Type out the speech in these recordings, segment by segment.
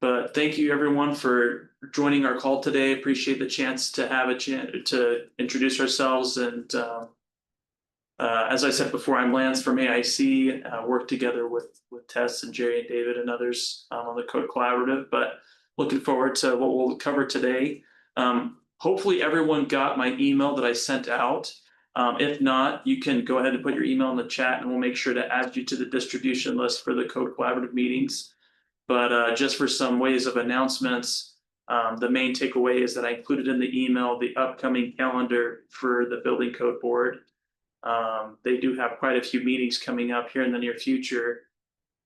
But thank you everyone for joining our call today. Appreciate the chance to have a chance to introduce ourselves. And as I said before, I'm Lance from AIC. Work together with Tess and Jerry and David and others on the Code Collaborative. But looking forward to what we'll cover today. Hopefully everyone got my email that I sent out. If not, you can go ahead and put your email in the chat and we'll make sure to add you to the distribution list for the Code Collaborative meetings. But just for some ways of announcements, the main takeaway is that I included in the email the upcoming calendar for the Building Code Board. They do have quite a few meetings coming up here in the near future.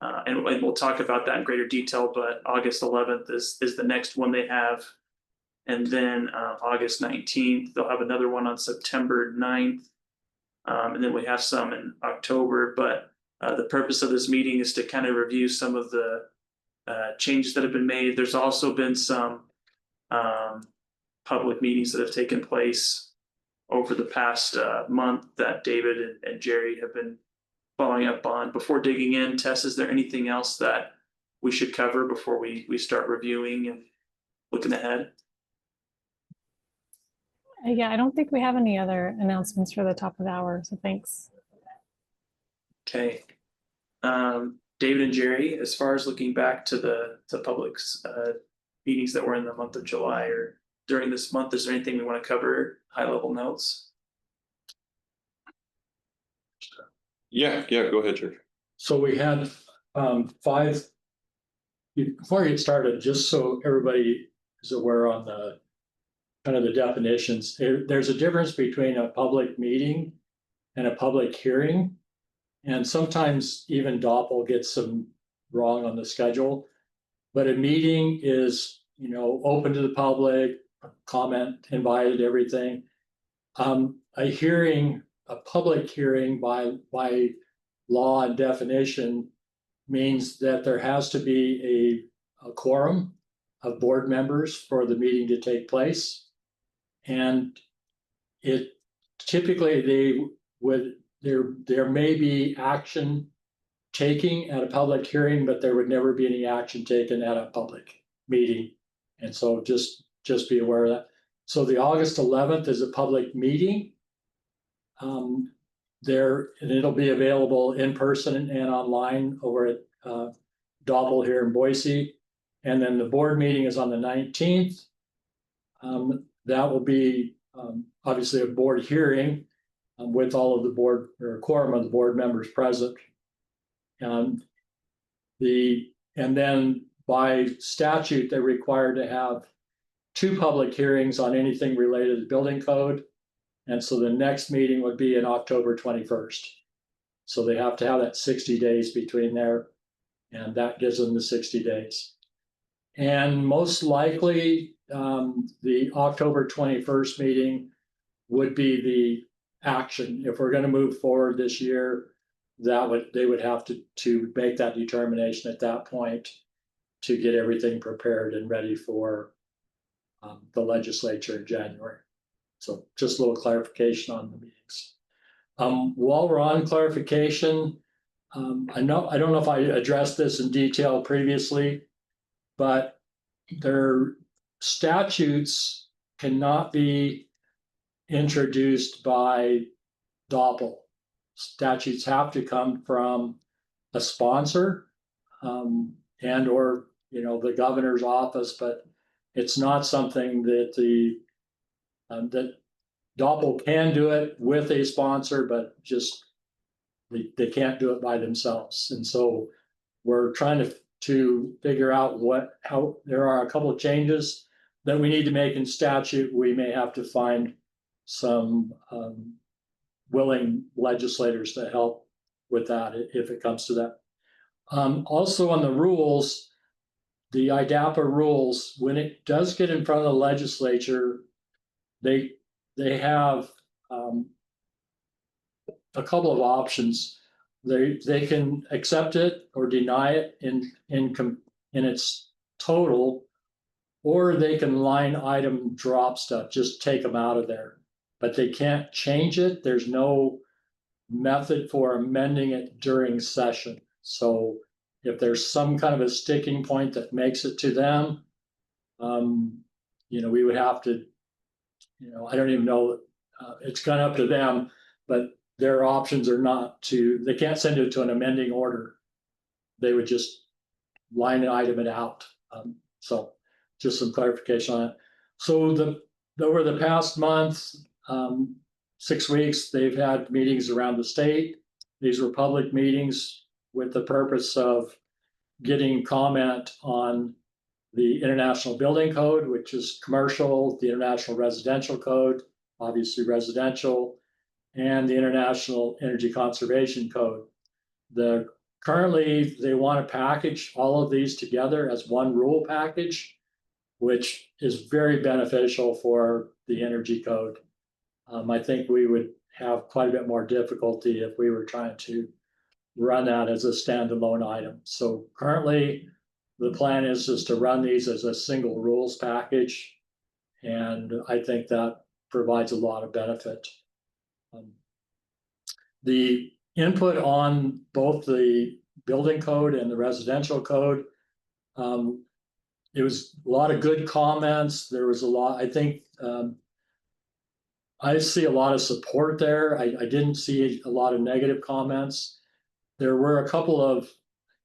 And we'll talk about that in greater detail, but August 11th is the next one they have. And then August 19th, they'll have another one on September 9th. And then we have some in October. But the purpose of this meeting is to kind of review some of the changes that have been made. There's also been some public meetings that have taken place over the past month that David and Jerry have been following up on. Before digging in, Tess, is there anything else that we should cover before we start reviewing and looking ahead? Yeah, I don't think we have any other announcements for the top of the hour, so thanks. Okay. David and Jerry, as far as looking back to the public's meetings that were in the month of July or during this month, is there anything we want to cover, high-level notes? Yeah, go ahead, George. So we had 5, before I get started, just so everybody is aware on the kind of the definitions, there's a difference between a public meeting and a public hearing. And sometimes even Doppel gets some wrong on the schedule. But a meeting is, open to the public, comment, invited, everything. A hearing, a public hearing by law and definition means that there has to be a quorum of board members for the meeting to take place. And it typically there may be action taking at a public hearing, but there would never be any action taken at a public meeting. And so just be aware of that. So the August 11th is a public meeting. And it'll be available in person and online over at Doppel here in Boise. And then the board meeting is on the 19th. That will be obviously a board hearing with all of the board or quorum of the board members present. And then by statute, they're required to have 2 public hearings on anything related to the building code. And so the next meeting would be in October 21st. So they have to have that 60 days between there, and that gives them the 60 days. And most likely, the October 21st meeting would be the action. If we're going to move forward this year, they would have to make that determination at that point to get everything prepared and ready for the legislature in January. So just a little clarification on the meetings. While we're on clarification, I don't know if I addressed this in detail previously, but their statutes cannot be introduced by Doppel. Statutes have to come from a sponsor and or the governor's office, but it's not something that that Doppel can do it with a sponsor, but just they can't do it by themselves. And so we're trying to figure out how there are a couple of changes that we need to make in statute. We may have to find some willing legislators to help with that if it comes to that. Also on the rules, the IDAPA rules, when it does get in front of the legislature, they have a couple of options. They can accept it or deny it in its total, or they can line item drop stuff, just take them out of there. But they can't change it. There's no method for amending it during session. So if there's some kind of a sticking point that makes it to them, we would have to, I don't even know, it's kind of up to them, but their options are not to, they can't send it to an amending order. They would just line item it out. So just some clarification on it. So over the past month, 6 weeks, they've had meetings around the state. These were public meetings with the purpose of getting comment on the International Building Code, which is commercial, the International Residential Code, obviously residential, and the International Energy Conservation Code. Currently, they want to package all of these together as one rule package, which is very beneficial for the energy code. I think we would have quite a bit more difficulty if we were trying to run that as a standalone item. So currently, the plan is just to run these as a single rules package. And I think that provides a lot of benefit. The input on both the building code and the residential code, it was a lot of good comments. There was a lot, I think, I see a lot of support there. I didn't see a lot of negative comments. There were a couple of,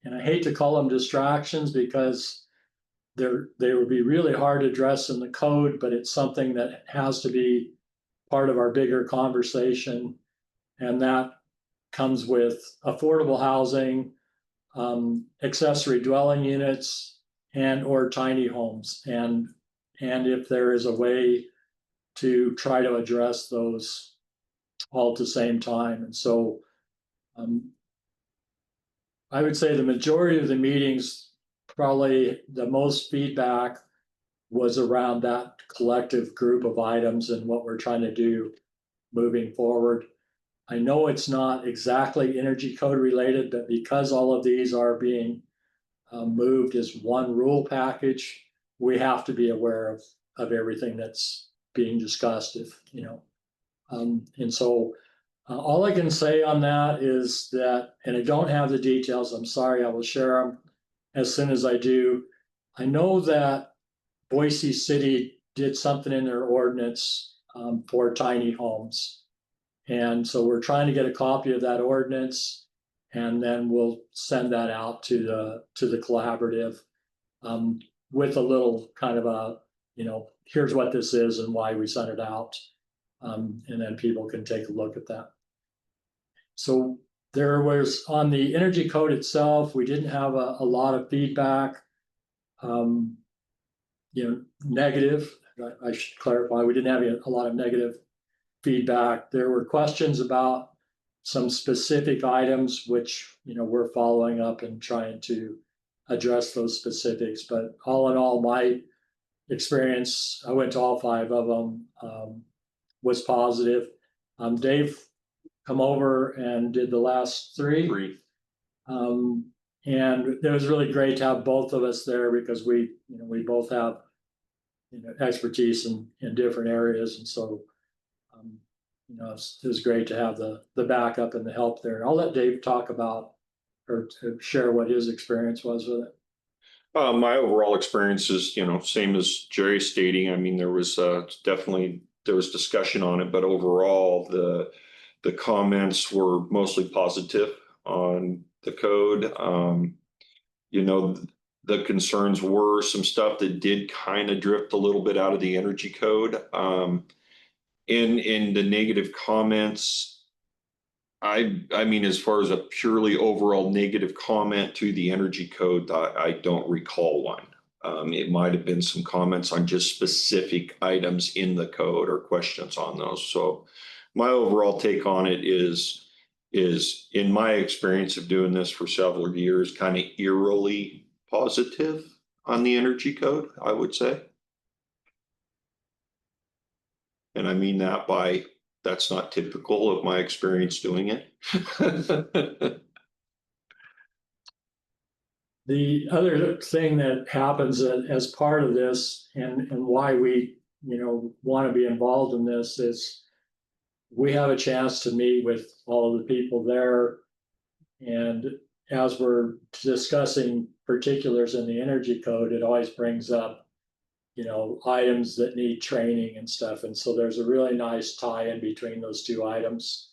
and I hate to call them distractions because they would be really hard to address in the code, but it's something that has to be part of our bigger conversation. And that comes with affordable housing, accessory dwelling units, and or tiny homes. And if there is a way to try to address those all at the same time. And so I would say the majority of the meetings, probably the most feedback was around that collective group of items and what we're trying to do moving forward. I know it's not exactly energy code related, but because all of these are being moved as one rule package, we have to be aware of everything that's being discussed. And so all I can say on that is that, and I don't have the details, I'm sorry, I will share them as soon as I do. I know that Boise City did something in their ordinance for tiny homes. And so we're trying to get a copy of that ordinance, and then we'll send that out to the collaborative with a little kind of a, here's what this is and why we sent it out. And then people can take a look at that. So there was, on the energy code itself, we didn't have a lot of feedback, negative. I should clarify, we didn't have a lot of negative feedback. There were questions about some specific items, which, we're following up and trying to address those specifics. But all in all, my experience, I went to all 5 of them, was positive. Dave come over and did the last 3. And it was really great to have both of us there because we both have, expertise in different areas. And so, it was great to have the backup and the help there. I'll let Dave talk about or to share what his experience was with it. My overall experience is, same as Jerry stating. I mean, there was discussion on it, but overall the comments were mostly positive on the code. The concerns were some stuff that did kind of drift a little bit out of the energy code. In the negative comments, I mean, as far as a purely overall negative comment to the energy code, I don't recall one. It might have been some comments on just specific items in the code or questions on those. So my overall take on it is in my experience of doing this for several years, kind of eerily positive on the energy code, I would say. And I mean that by, that's not typical of my experience doing it. The other thing that happens as part of this and why we, want to be involved in this is we have a chance to meet with all of the people there and as we're discussing particulars in the energy code, it always brings up, items that need training and stuff. And so there's a really nice tie in between those two items.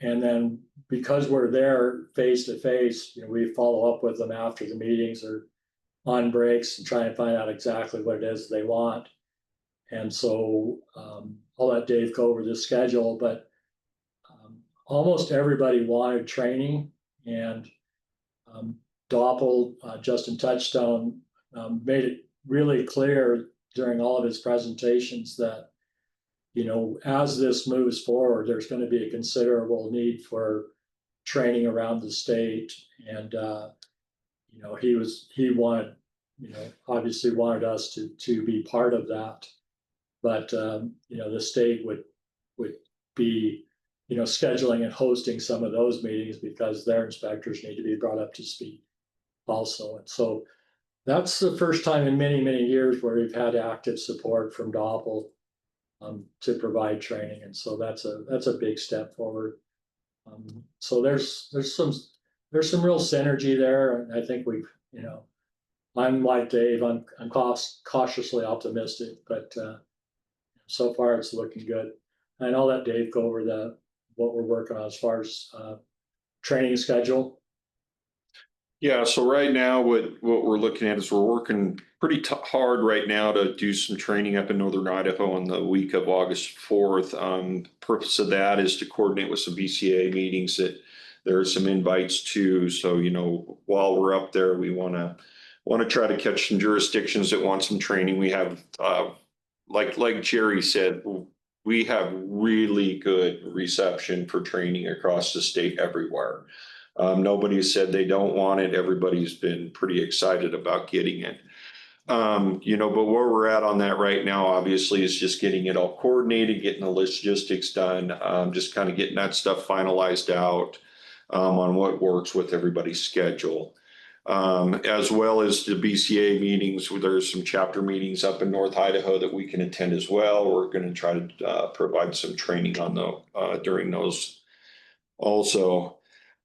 And then because we're there face to face, we follow up with them after the meetings or on breaks and try and find out exactly what it is they want. And so I'll let Dave go over the schedule, but almost everybody wanted training, and Doppel, Justin Touchstone, made it really clear during all of his presentations that, as this moves forward, there's going to be a considerable need for training around the state. And, he wanted, obviously wanted us to be part of that. But, the state would be, scheduling and hosting some of those meetings because their inspectors need to be brought up to speed also. And so that's the first time in many, many years where we've had active support from Doppel to provide training. And so that's a big step forward. So there's some real synergy there. And I think we've, I'm like Dave, I'm cautiously optimistic, but so far it's looking good. And I'll let Dave go over what we're working on as far as training schedule. Yeah, so right now what we're looking at is we're working pretty hard right now to do some training up in northern Idaho on the week of August 4th. Purpose of that is to coordinate with some BCA meetings that there are some invites to. So, while we're up there, we want to try to catch some jurisdictions that want some training. We have, like Jerry said, we have really good reception for training across the state everywhere. Nobody said they don't want it. Everybody's been pretty excited about getting it. But where we're at on that right now, obviously, is just getting it all coordinated, getting the logistics done, just kind of getting that stuff finalized out on what works with everybody's schedule. As well as the BCA meetings, where there's some chapter meetings up in North Idaho that we can attend as well. We're going to try to provide some training on during those also.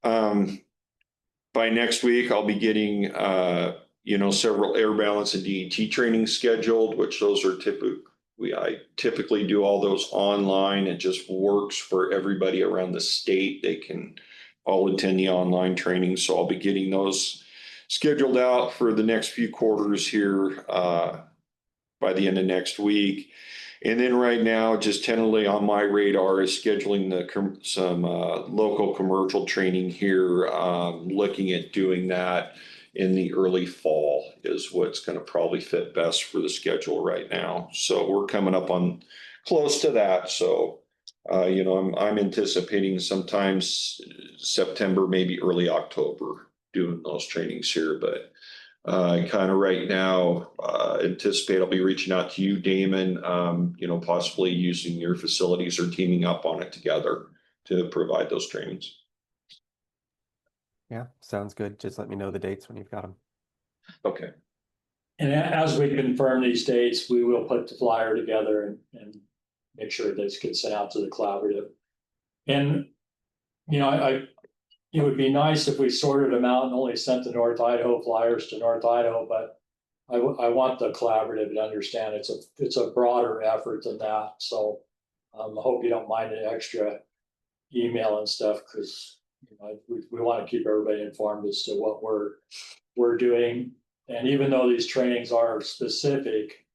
By next week, I'll be getting, several air balance and DET trainings scheduled, which those are I typically do all those online. It just works for everybody around the state. They can all attend the online training. So I'll be getting those scheduled out for the next few quarters here by the end of next week. And then right now, just tentatively on my radar is scheduling some local commercial training here, looking at doing that in the early fall is what's going to probably fit best for the schedule right now. So we're coming up on close to that. So, I'm anticipating sometimes September, maybe early October doing those trainings here, but kind of right now, anticipate I'll be reaching out to you, Damon, possibly using your facilities or teaming up on it together to provide those trainings. Yeah, sounds good. Just let me know the dates when you've got them. Okay. And as we confirm these dates, we will put the flyer together and make sure that it gets sent out to the collaborative. And, it would be nice if we sorted them out and only sent the North Idaho flyers to North Idaho, but I want the collaborative to understand it's a broader effort than that. So I hope you don't mind the extra email and stuff, because we want to keep everybody informed as to what we're doing. And even though these trainings are specific,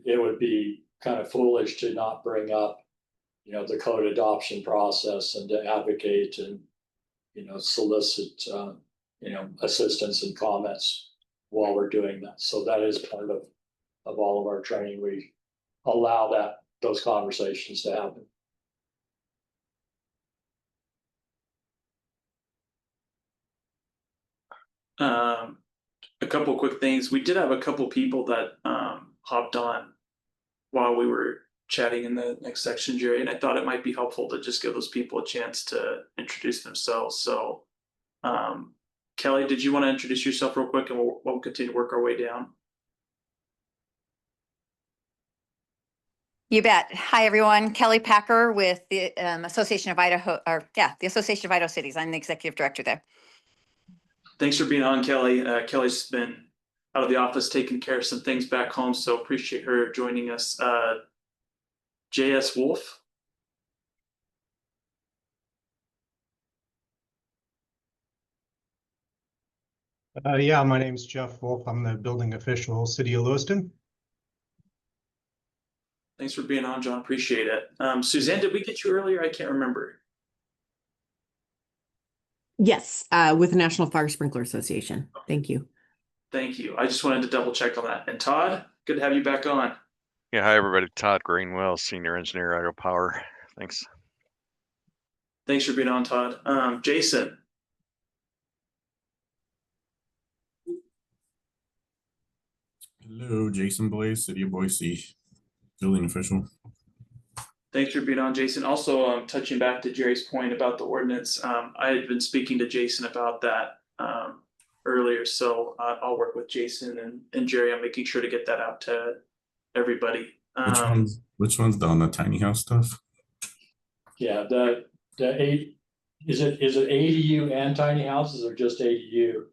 it would be kind of foolish to not bring up, the code adoption process and to advocate and solicit, assistance and comments while we're doing that. So that is part of all of our training. We allow those conversations to happen. A couple quick things. We did have a couple people that hopped on while we were chatting in the next section, Jerry, and I thought it might be helpful to just give those people a chance to introduce themselves. So, Kelly, did you want to introduce yourself real quick, and we'll continue to work our way down? You bet. Hi, everyone. Kelly Packer with the Association of Idaho, the Association of Idaho Cities. I'm the executive director there. Thanks for being on, Kelly. Kelly's been out of the office taking care of some things back home, so appreciate her joining us. JS Wolf. Yeah, my name's Jeff Wolf. I'm the building official, City of Lewiston. Thanks for being on, John. Appreciate it. Suzanne, did we get you earlier? I can't remember. Yes, with the National Fire Sprinkler Association. Thank you. Thank you. I just wanted to double check on that. And Todd, good to have you back on. Yeah, hi everybody. Todd Greenwell, Senior Engineer, Idaho Power. Thanks. Thanks for being on, Todd. Jason. Hello, Jason Blaze, City of Boise, building official. Thanks for being on, Jason. Also, touching back to Jerry's point about the ordinance, I had been speaking to Jason about that earlier, so I'll work with Jason and Jerry on making sure to get that out to everybody. Which one's on the tiny house stuff? Yeah, the eight, is it ADU and tiny houses or just ADU?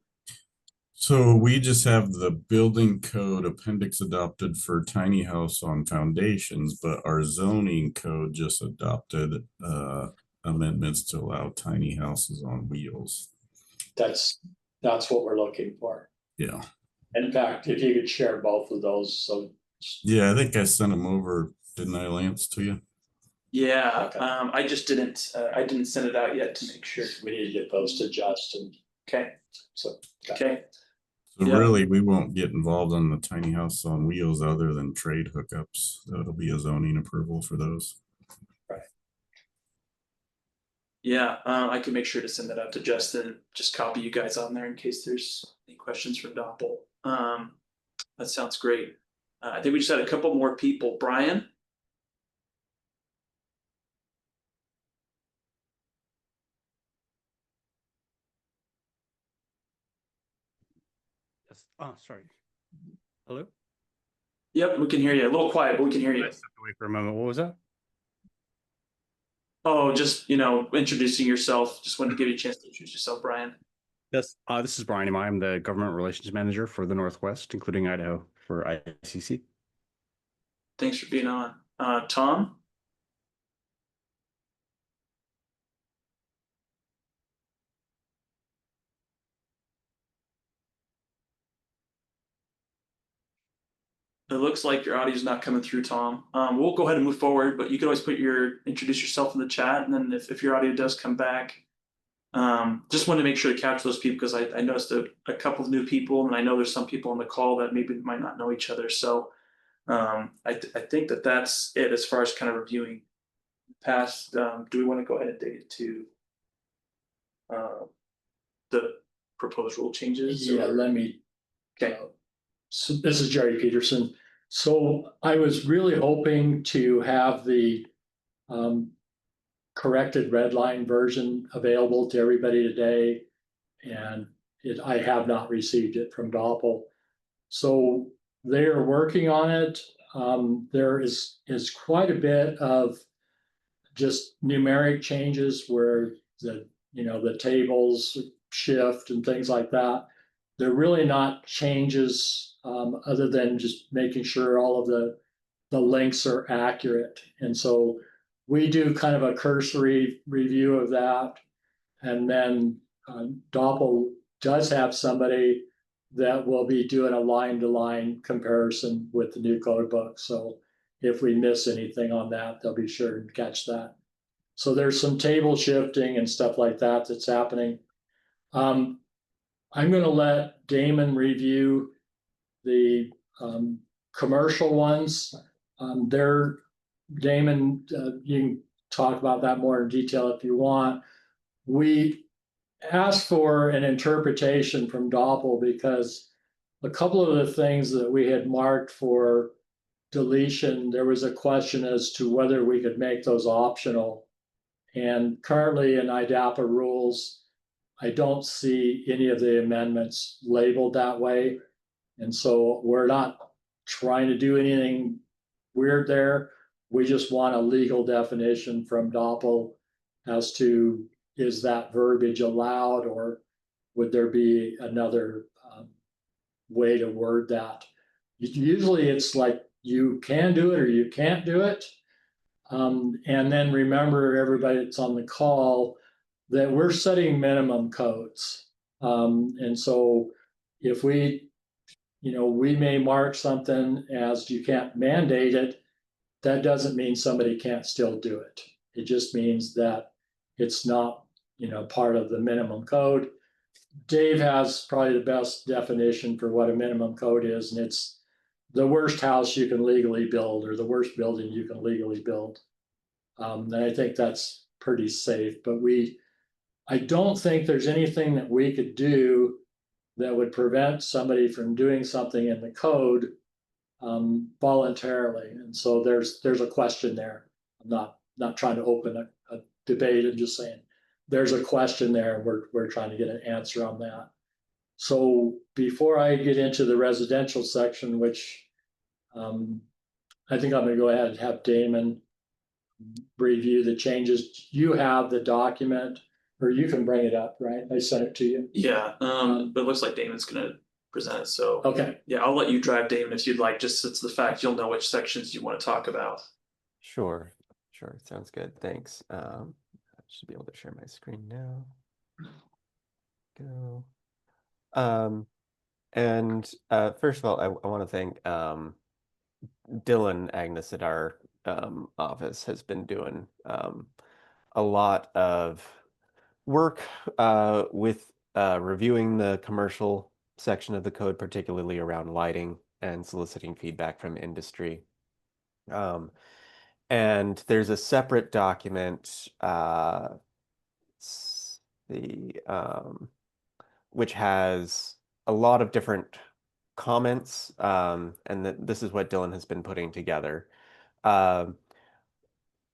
So we just have the building code appendix adopted for tiny house on foundations, but our zoning code just adopted amendments to allow tiny houses on wheels. That's what we're looking for. Yeah. In fact, if you could share both of those, so. Yeah, I think I sent them over, didn't I, Lance, to you? Yeah, Okay. I just didn't. I didn't send it out yet to make sure. We need to get those to Justin. Okay. So. Okay. So Yeah. really, we won't get involved on the tiny house on wheels other than trade hookups. That'll be a zoning approval for those. Yeah, I can make sure to send that out to Justin. Just copy you guys on there in case there's any questions from Doppel. That sounds great. I think we just had a couple more people. Brian. Yes. Oh, sorry. Hello? Yep, we can hear you. A little quiet, but we can hear I you. stepped away for a moment. What was that? Oh, just, introducing yourself. Just wanted to give you a chance to introduce yourself, Brian. Yes. This is Brian Amai. I'm the Government Relations Manager for the Northwest, including Idaho for ICC. Thanks for being on. Tom. It looks like your audio is not coming through, Tom. We'll go ahead and move forward, but you can always introduce yourself in the chat, and then if your audio does come back, just wanted to make sure to capture those people because I noticed a couple of new people, and I know there's some people on the call that maybe might not know each other. So I think that's it as far as kind of reviewing past. Do we want to go ahead and dig into the proposed rule changes? Yeah, let me. Okay. So this is Jerry Peterson. So I was really hoping to have the corrected red line version available to everybody today. And I have not received it from Doppel. So they are working on it. There is quite a bit of just numeric changes where the tables shift and things like that. They're really not changes other than just making sure all of the links are accurate. And so we do kind of a cursory review of that. And then Doppel does have somebody that will be doing a line-to-line comparison with the new code book. So if we miss anything on that, they'll be sure to catch that. So there's some table shifting and stuff like that that's happening. I'm going to let Damon review the commercial ones. Damon, you can talk about that more in detail if you want. We asked for an interpretation from Doppel because a couple of the things that we had marked for deletion, there was a question as to whether we could make those optional. And currently in IDAPA rules, I don't see any of the amendments labeled that way. And so we're not trying to do anything weird there. We just want a legal definition from Doppel as to is that verbiage allowed or would there be another way to word that? Usually it's like you can do it or you can't do it. And then remember, everybody that's on the call, that we're setting minimum codes. And so if we, we may mark something as you can't mandate it, that doesn't mean somebody can't still do it. It just means that it's not, part of the minimum code. Dave has probably the best definition for what a minimum code is, and it's the worst house you can legally build or the worst building you can legally build. And I think that's pretty safe, but I don't think there's anything that we could do that would prevent somebody from doing something in the code voluntarily. And so there's a question there. I'm not trying to open a debate. I'm just saying there's a question there, and we're trying to get an answer on that. So before I get into the residential section, which I think I'm going to go ahead and have Damon review the changes. You have the document, or you can bring it up, right? I sent it to you. Yeah, but it looks like Damon's gonna present it, so. Okay. Yeah, I'll let you drive, Damon, if you'd like, just it's the fact you'll know which sections you want to talk about. Sure, sounds good. Thanks. I should be able to share my screen now. Go. And first of all, I want to thank Dylan Agnes at our office has been doing a lot of work with reviewing the commercial section of the code, particularly around lighting and soliciting feedback from industry. And there's a separate document, which has a lot of different comments, and this is what Dylan has been putting together.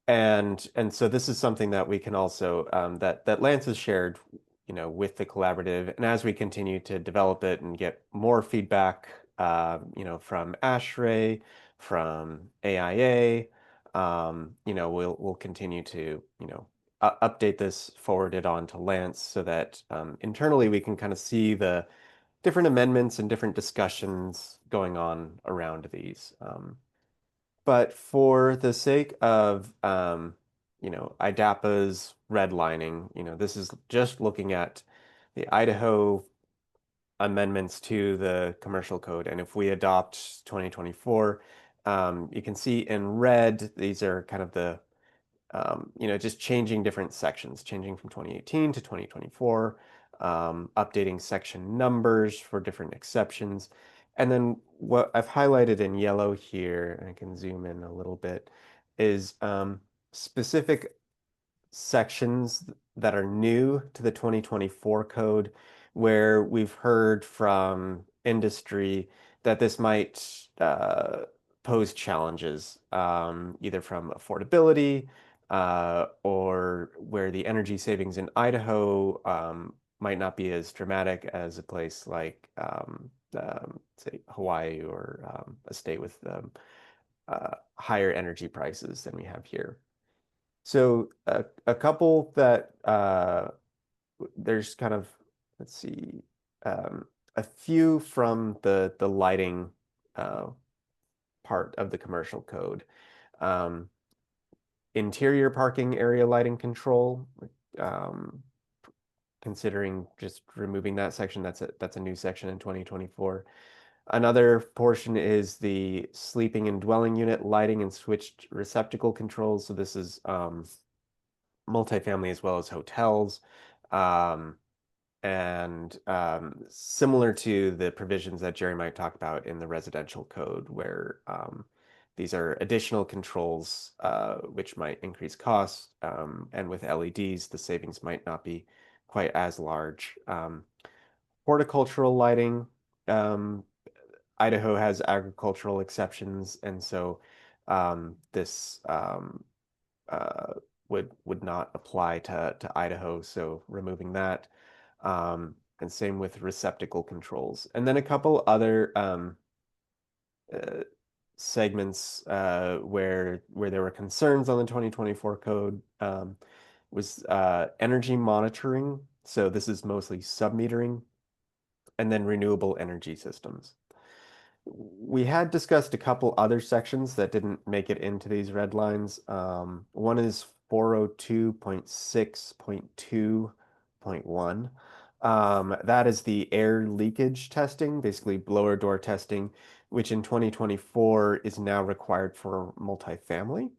And so this is something that we can also that Lance has shared, with the collaborative, and as we continue to develop it and get more feedback, from ASHRAE, from AIA, we'll continue to update this, forward it on to Lance, so that internally we can kind of see the different amendments and different discussions going on around these. But for the sake of, IDAPA's redlining, this is just looking at the Idaho amendments to the commercial code. And if we adopt 2024, you can see in red, these are kind of the, just changing different sections, changing from 2018 to 2024, updating section numbers for different exceptions. And then what I've highlighted in yellow here, and I can zoom in a little bit, is specific sections that are new to the 2024 code, where we've heard from industry that this might pose challenges, either from affordability or where the energy savings in Idaho might not be as dramatic as a place like, say, Hawaii, or a state with higher energy prices than we have here. So a couple that there's kind of, let's see, a few from the lighting part of the commercial code. Interior parking area lighting control, considering just removing that section, that's a new section in 2024. Another portion is the sleeping and dwelling unit lighting and switched receptacle controls. So this is multifamily as well as hotels. And similar to the provisions that Jerry might talk about in the residential code, where these are additional controls which might increase costs, and with LEDs, the savings might not be quite as large. Horticultural lighting, Idaho has agricultural exceptions, and so this would not apply to Idaho, so removing that. And same with receptacle controls. And then a couple other segments where there were concerns on the 2024 code was energy monitoring So this is mostly submetering and then renewable energy systems. We had discussed a couple other sections that didn't make it into these red lines. One is 402.6.2.1. That is the air leakage testing, basically blower door testing, which in 2024 is now required for multifamily.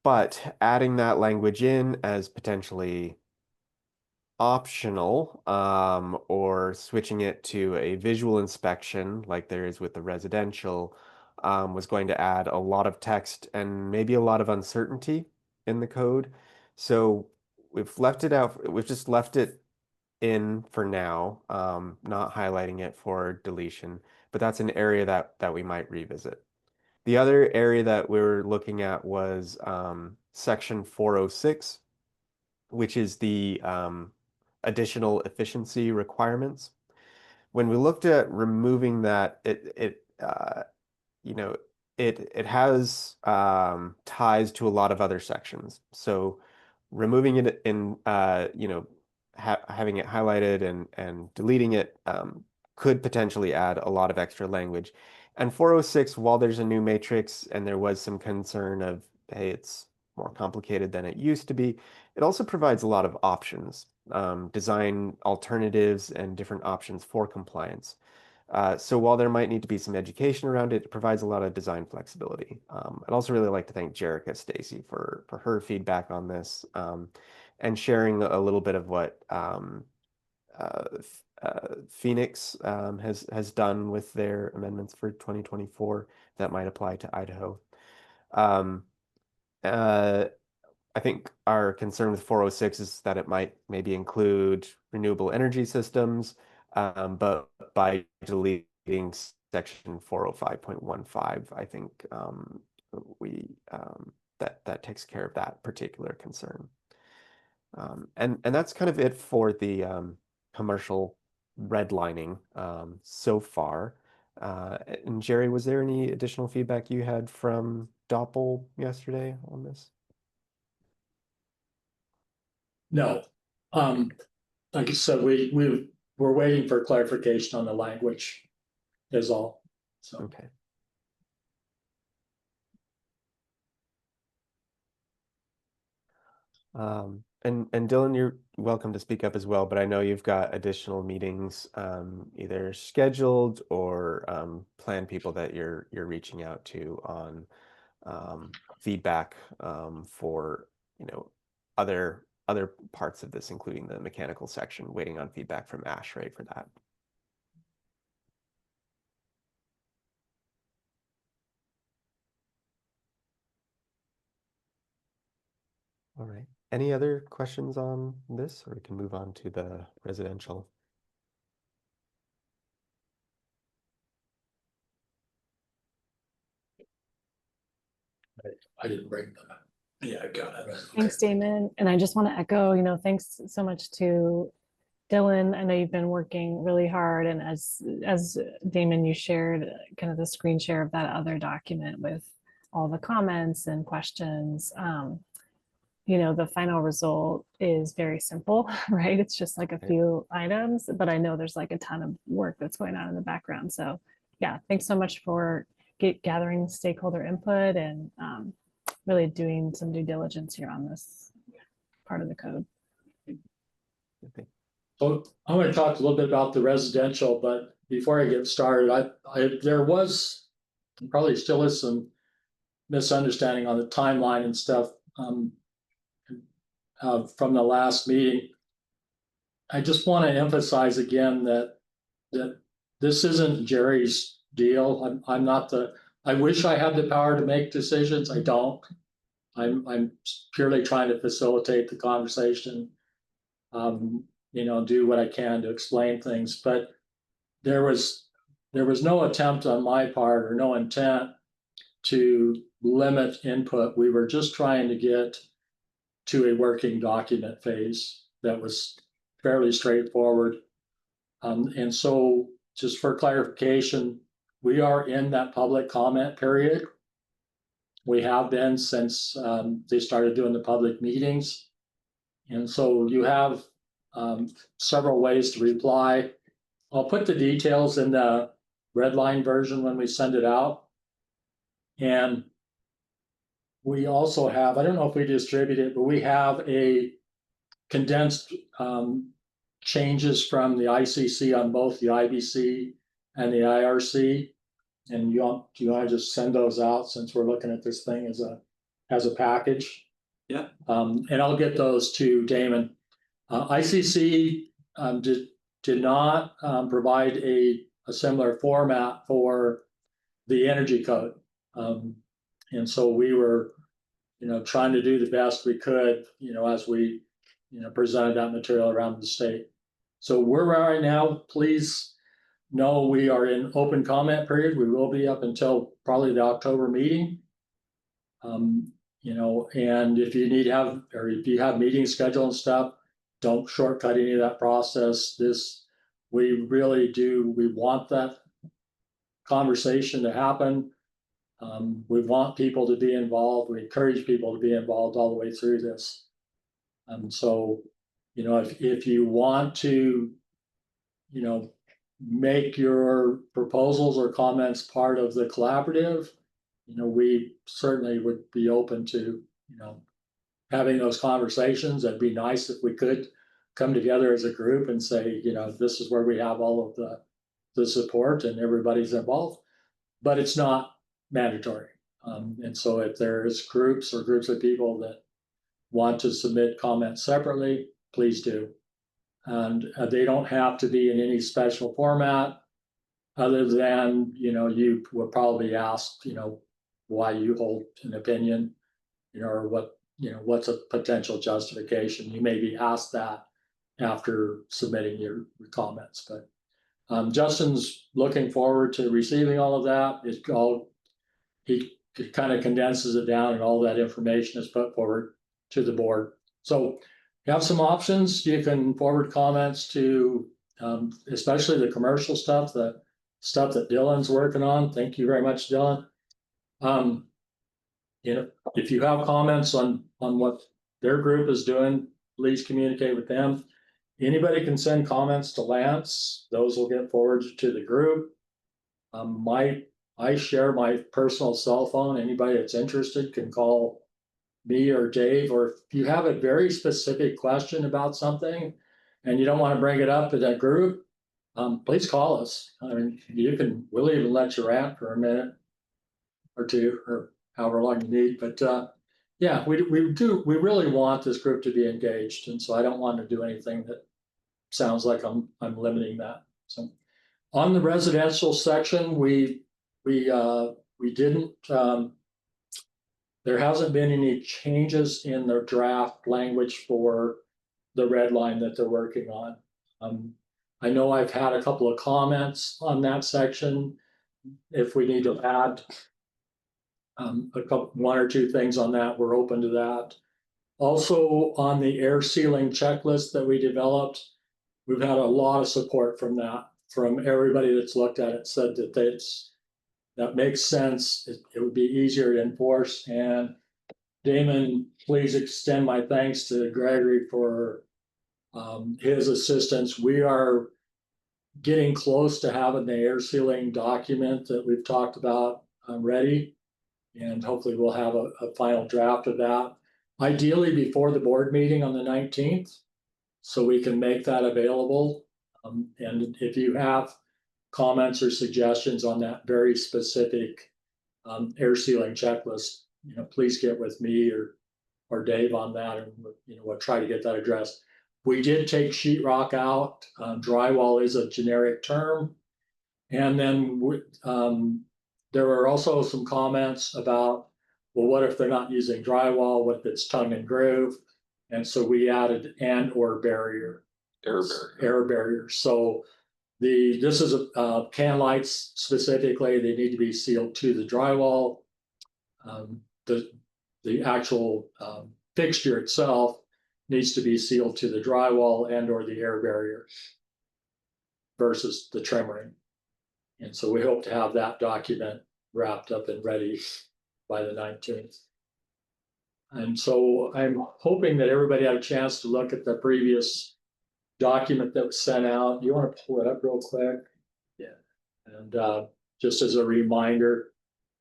But adding that language in as potentially optional, or switching it to a visual inspection like there is with the residential, was going to add a lot of text and maybe a lot of uncertainty in the code. So we've left it out, we've just left it in for now, not highlighting it for deletion, but that's an area that we might revisit. The other area that we were looking at was section 406, which is the additional efficiency requirements. When we looked at removing that, you know, it has ties to a lot of other sections. So removing it in, you know, having it highlighted and deleting it could potentially add a lot of extra language. And 406, while there's a new matrix and there was some concern of, hey, it's more complicated than it used to be, it also provides a lot of options, design alternatives and different options for compliance. So while there might need to be some education around it, it provides a lot of design flexibility. I'd also really like to thank Jerica Stacy for her feedback on this, and sharing a little bit of what Phoenix has done with their amendments for 2024 that might apply to Idaho. I think our concern with 406 is that it might maybe include renewable energy systems, but by deleting section 405.15, I think we that takes care of that particular concern. And that's kind of it for the commercial redlining so far. And Jerry, was there any additional feedback you had from Doppel yesterday on this? No. Like I said, we're waiting for clarification on the language is all. So. Okay. And Dylan, you're welcome to speak up as well, but I know you've got additional meetings either scheduled or planned people that you're reaching out to on feedback for, you know, other parts of this, including the mechanical section, waiting on feedback from Ash, right, for that. All right. Any other questions on this, or we can move on to the residential? I didn't bring them. Yeah, I got it. Thanks, Damon. And I just want to echo, you know, thanks so much to Dylan. I know you've been working really hard, and as Damon, you shared kind of the screen share of that other document with all the comments and questions. You know, the final result is very simple, right? It's just like a few items, but I know there's like a ton of work that's going on in the background. So yeah, thanks so much for gathering stakeholder input and really doing some due diligence here on this part of the code. Okay. So I'm going to talk a little bit about the residential, but before I get started, there was, and probably still is, some misunderstanding on the timeline and stuff from the last meeting. I just want to emphasize again that this isn't Jerry's deal. I'm not the. I wish I had the power to make decisions. I don't. I'm purely trying to facilitate the conversation. You know, do what I can to explain things. But there was no attempt on my part or no intent to limit input. We were just trying to get to a working document phase that was fairly straightforward. And so just for clarification, we are in that public comment period. We have been since they started doing the public meetings. And so you have several ways to reply. I'll put the details in the red line version when we send it out. And we also have, I don't know if we distribute it, but we have a condensed changes from the ICC on both the IBC and the IRC. And do you want to just send those out since we're looking at this thing as a package? Yeah. And I'll get those to Damon. ICC did not provide a similar format for the energy code. And so we were, trying to do the best we could, as we, presented that material around the state. So we're right now, please know we are in open comment period. We will be up until probably the October meeting. And if you need to have, or if you have meetings scheduled and stuff, don't shortcut any of that process. We really do, we want that conversation to happen. We want people to be involved. We encourage people to be involved all the way through this. So, if you want to, make your proposals or comments part of the collaborative, we certainly would be open to, having those conversations. It'd be nice if we could come together as a group and say, this is where we have all of the support and everybody's involved, but it's not mandatory. And so if there's groups or groups of people that want to submit comments separately, please do. And they don't have to be in any special format other than, you will probably ask, why you hold an opinion, or what's a potential justification. You may be asked that after submitting your comments, but Justin's looking forward to receiving all of that. He kind of condenses it down, and all that information is put forward to the board. So you have some options. You can forward comments to, especially the commercial stuff, the stuff that Dylan's working on. Thank you very much, Dylan. If you have comments on what their group is doing, please communicate with them. Anybody can send comments to Lance. Those will get forwarded to the group. I share my personal cell phone. Anybody that's interested can call me or Dave, or if you have a very specific question about something and you don't want to bring it up in that group, please call us. I mean, we'll even let you rant for a minute or two, or however long you need. But yeah, we really want this group to be engaged, and so I don't want to do anything that sounds like I'm limiting that. So on the residential section, we didn't. There hasn't been any changes in the draft language for the red line that they're working on. I know I've had a couple of comments on that section. If we need to add one or two things on that, we're open to that. Also, on the air sealing checklist that we developed, we've had a lot of support from that, from everybody that's looked at it, said that that makes sense. It would be easier to enforce. And Damon, please extend my thanks to Gregory for his assistance. We are getting close to having the air sealing document that we've talked about ready. And hopefully we'll have a final draft of that, ideally before the board meeting on the 19th, so we can make that available. And if you have comments or suggestions on that very specific air sealing checklist, please get with me or Dave on that, and we'll try to get that addressed. We did take sheetrock out. Drywall is a generic term. And then there were also some comments about, well, what if they're not using drywall? What if it's tongue and groove? And so we added and/or barrier. Air barrier. So this is can lights specifically. They need to be sealed to the drywall. The actual fixture itself needs to be sealed to the drywall and/or the air barrier versus the trim ring. And so we hope to have that document wrapped up and ready by the 19th. And so I'm hoping that everybody had a chance to look at the previous document that was sent out. You want to pull it up real quick? Yeah. And just as a reminder,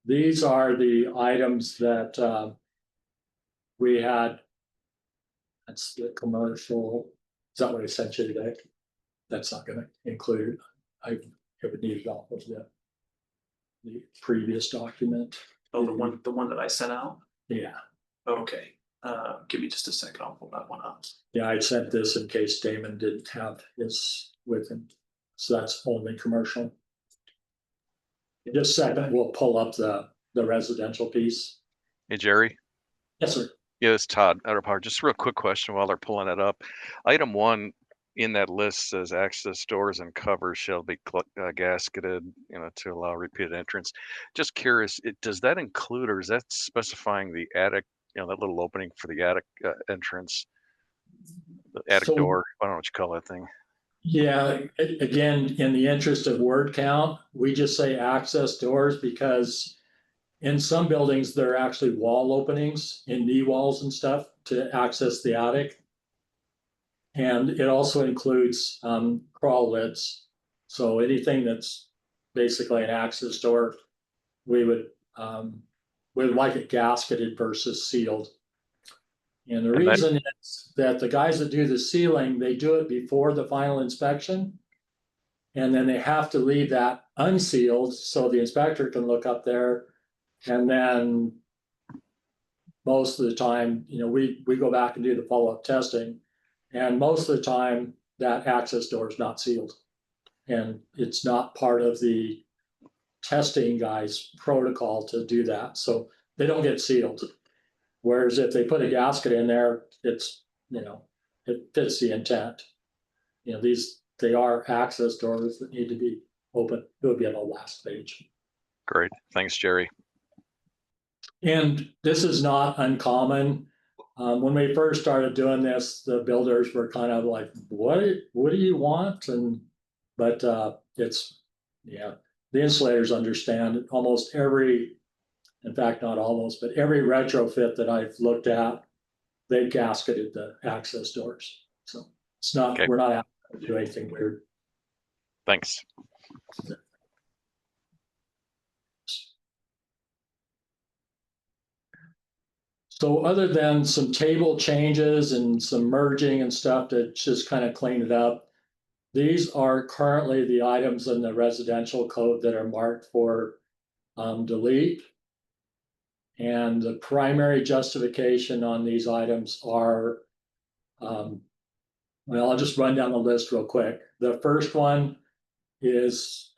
these are the items that we had. That's the commercial. Is that what I sent you today? That's not going to include it. I would need it off of the previous document. Oh, the one that I sent out? Yeah. Okay, give me just a second, I'll pull that one up. Yeah, I sent this in case Damon didn't have his with him. So that's only commercial. In just a second, we'll pull up the residential piece. Hey, Jerry. Yes, sir. Yeah, it's Todd, Idaho Power. Just a real quick question while they're pulling it up. Item 1 in that list says access doors and covers shall be gasketed, to allow repeated entrance. Just curious, does that include, or is that specifying the attic, that little opening for the attic entrance, the attic So- door? I don't know what you call that thing. Yeah, again, in the interest of word count, we just say access doors because in some buildings, there are actually wall openings in knee walls and stuff to access the attic. And it also includes crawl lids. So anything that's basically an access door, we would like it gasketed versus sealed. And the And that- reason is that the guys that do the sealing, they do it before the final inspection. And then they have to leave that unsealed so the inspector can look up there. And then most of the time, we go back and do the follow-up testing. And most of the time, that access door is not sealed. And it's not part of the testing guy's protocol to do that. So they don't get sealed. Whereas if they put a gasket in there, it's, it fits the intent. They are access doors that need to be open. It would be on the last page. Great. Thanks, Jerry. And this is not uncommon. When we first started doing this, the builders were kind of like, what do you want? But the insulators understand it. Almost every, in fact, not almost, but every retrofit that I've looked at, they've gasketed the access doors. So it's not, Okay. We're not out to do anything weird. Thanks. So other than some table changes and some merging and stuff to just kind of clean it up, these are currently the items in the residential code that are marked for delete. And the primary justification on these items are, well, I'll just run down the list real quick. The first one is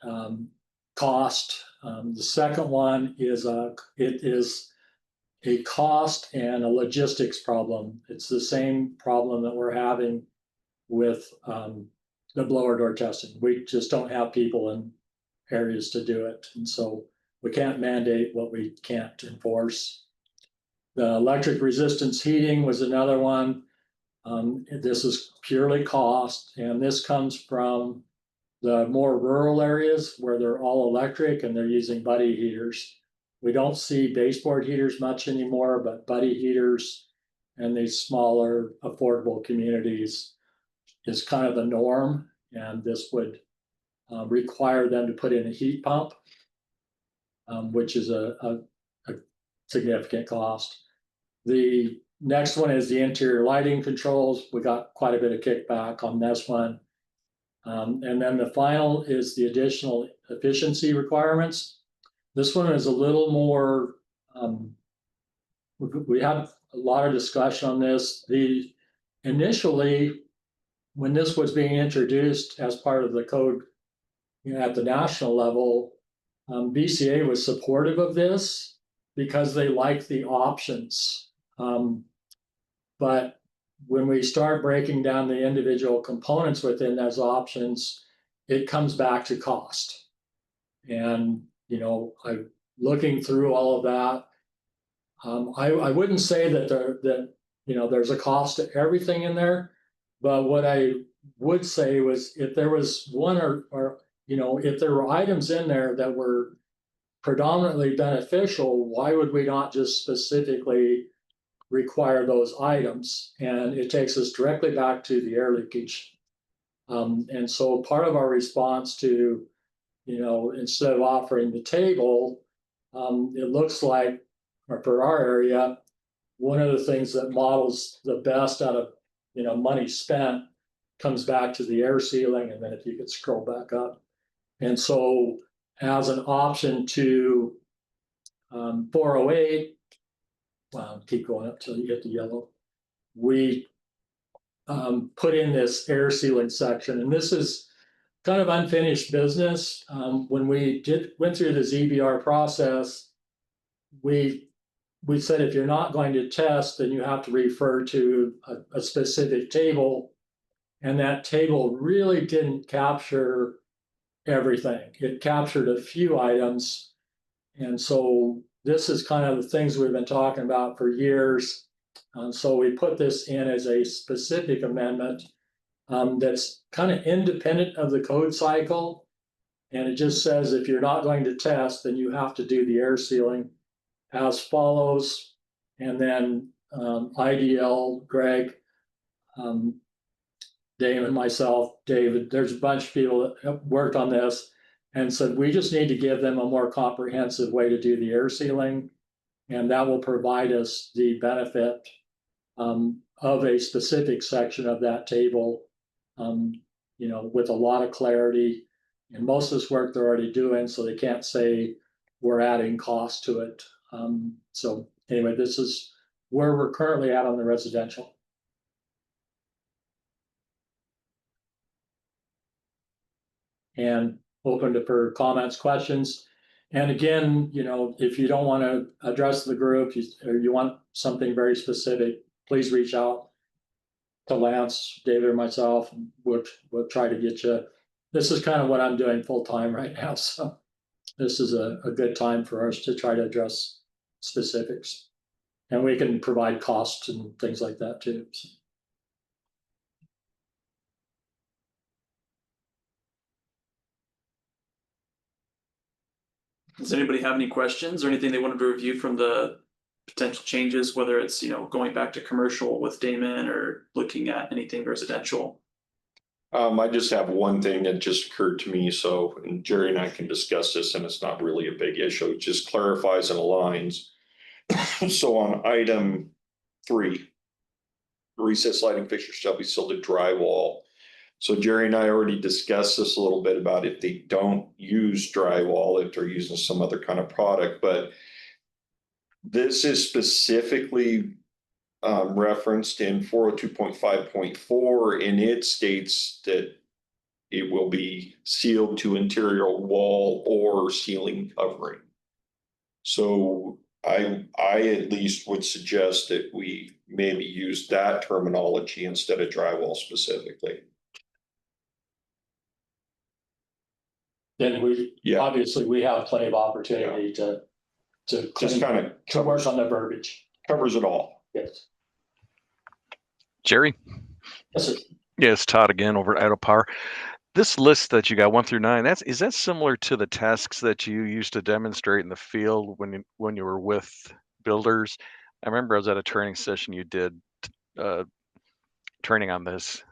cost. The second one is it is a cost and a logistics problem. It's the same problem that we're having with the blower door testing. We just don't have people in areas to do it. And so we can't mandate what we can't enforce. The electric resistance heating was another one. This is purely cost, and this comes from the more rural areas where they're all electric and they're using buddy heaters. We don't see baseboard heaters much anymore, but buddy heaters and these smaller affordable communities is kind of the norm. And this would require them to put in a heat pump, which is a significant cost. The next one is the interior lighting controls. We got quite a bit of kickback on this one. And then the final is the additional efficiency requirements. This one is a little more, we had a lot of discussion on this. Initially, when this was being introduced as part of the code at the national level, BCA was supportive of this because they like the options. But when we start breaking down the individual components within those options, it comes back to cost. And, I'm looking through all of that. I wouldn't say that there's a cost to everything in there, but what I would say was if there was one or if there were items in there that were predominantly beneficial, why would we not just specifically require those items. And it takes us directly back to the air leakage. And so part of our response to, instead of offering the table, it looks like, or for our area, one of the things that models the best out of, money spent comes back to the air sealing. And then if you could scroll back up. And so as an option to 408, keep going up till you get the yellow, we put in this air sealing section. And this is kind of unfinished business. When we went through the ZBR process, we said if you're not going to test, then you have to refer to a specific table. And that table really didn't capture everything. It captured a few items. And so this is kind of the things we've been talking about for years. So we put this in as a specific amendment that's kind of independent of the code cycle. And it just says if you're not going to test, then you have to do the air sealing as follows. And then IDL, Greg, Dave and myself, David, there's a bunch of people that have worked on this and said, we just need to give them a more comprehensive way to do the air sealing. And that will provide us the benefit of a specific section of that table, with a lot of clarity. And most of this work they're already doing, so they can't say we're adding cost to it. So anyway, this is where we're currently at on the residential. And open for comments, questions. And again, if you don't want to address the group or you want something very specific, please reach out to Lance, David, or myself. And we'll try to get you. This is kind of what I'm doing full time right now. So this is a good time for us to try to address specifics. And we can provide costs and things like that too. So. Does anybody have any questions or anything they wanted to review from the potential changes, whether it's, going back to commercial with Damon or looking at anything residential? I just have one thing that just occurred to me. So, and Jerry and I can discuss this, and it's not really a big issue. It just clarifies and aligns. So on item 3, recessed lighting fixtures shall be sealed to drywall. So Jerry and I already discussed this a little bit about if they don't use drywall, if they're using some other kind of product, but this is specifically referenced in 402.5.4, and it states that it will be sealed to interior wall or ceiling covering. So I at least would suggest that we maybe use that terminology instead of drywall specifically. Then obviously we have plenty of opportunity to just kind of to work on the verbiage. Covers it all. Yes. Jerry? Yes, sir. Yes, Todd again over at Idaho Power. This list that you got 1 through 9, is that similar to the tasks that you used to demonstrate in the field when you were with builders? I remember I was at a training session you did training on this.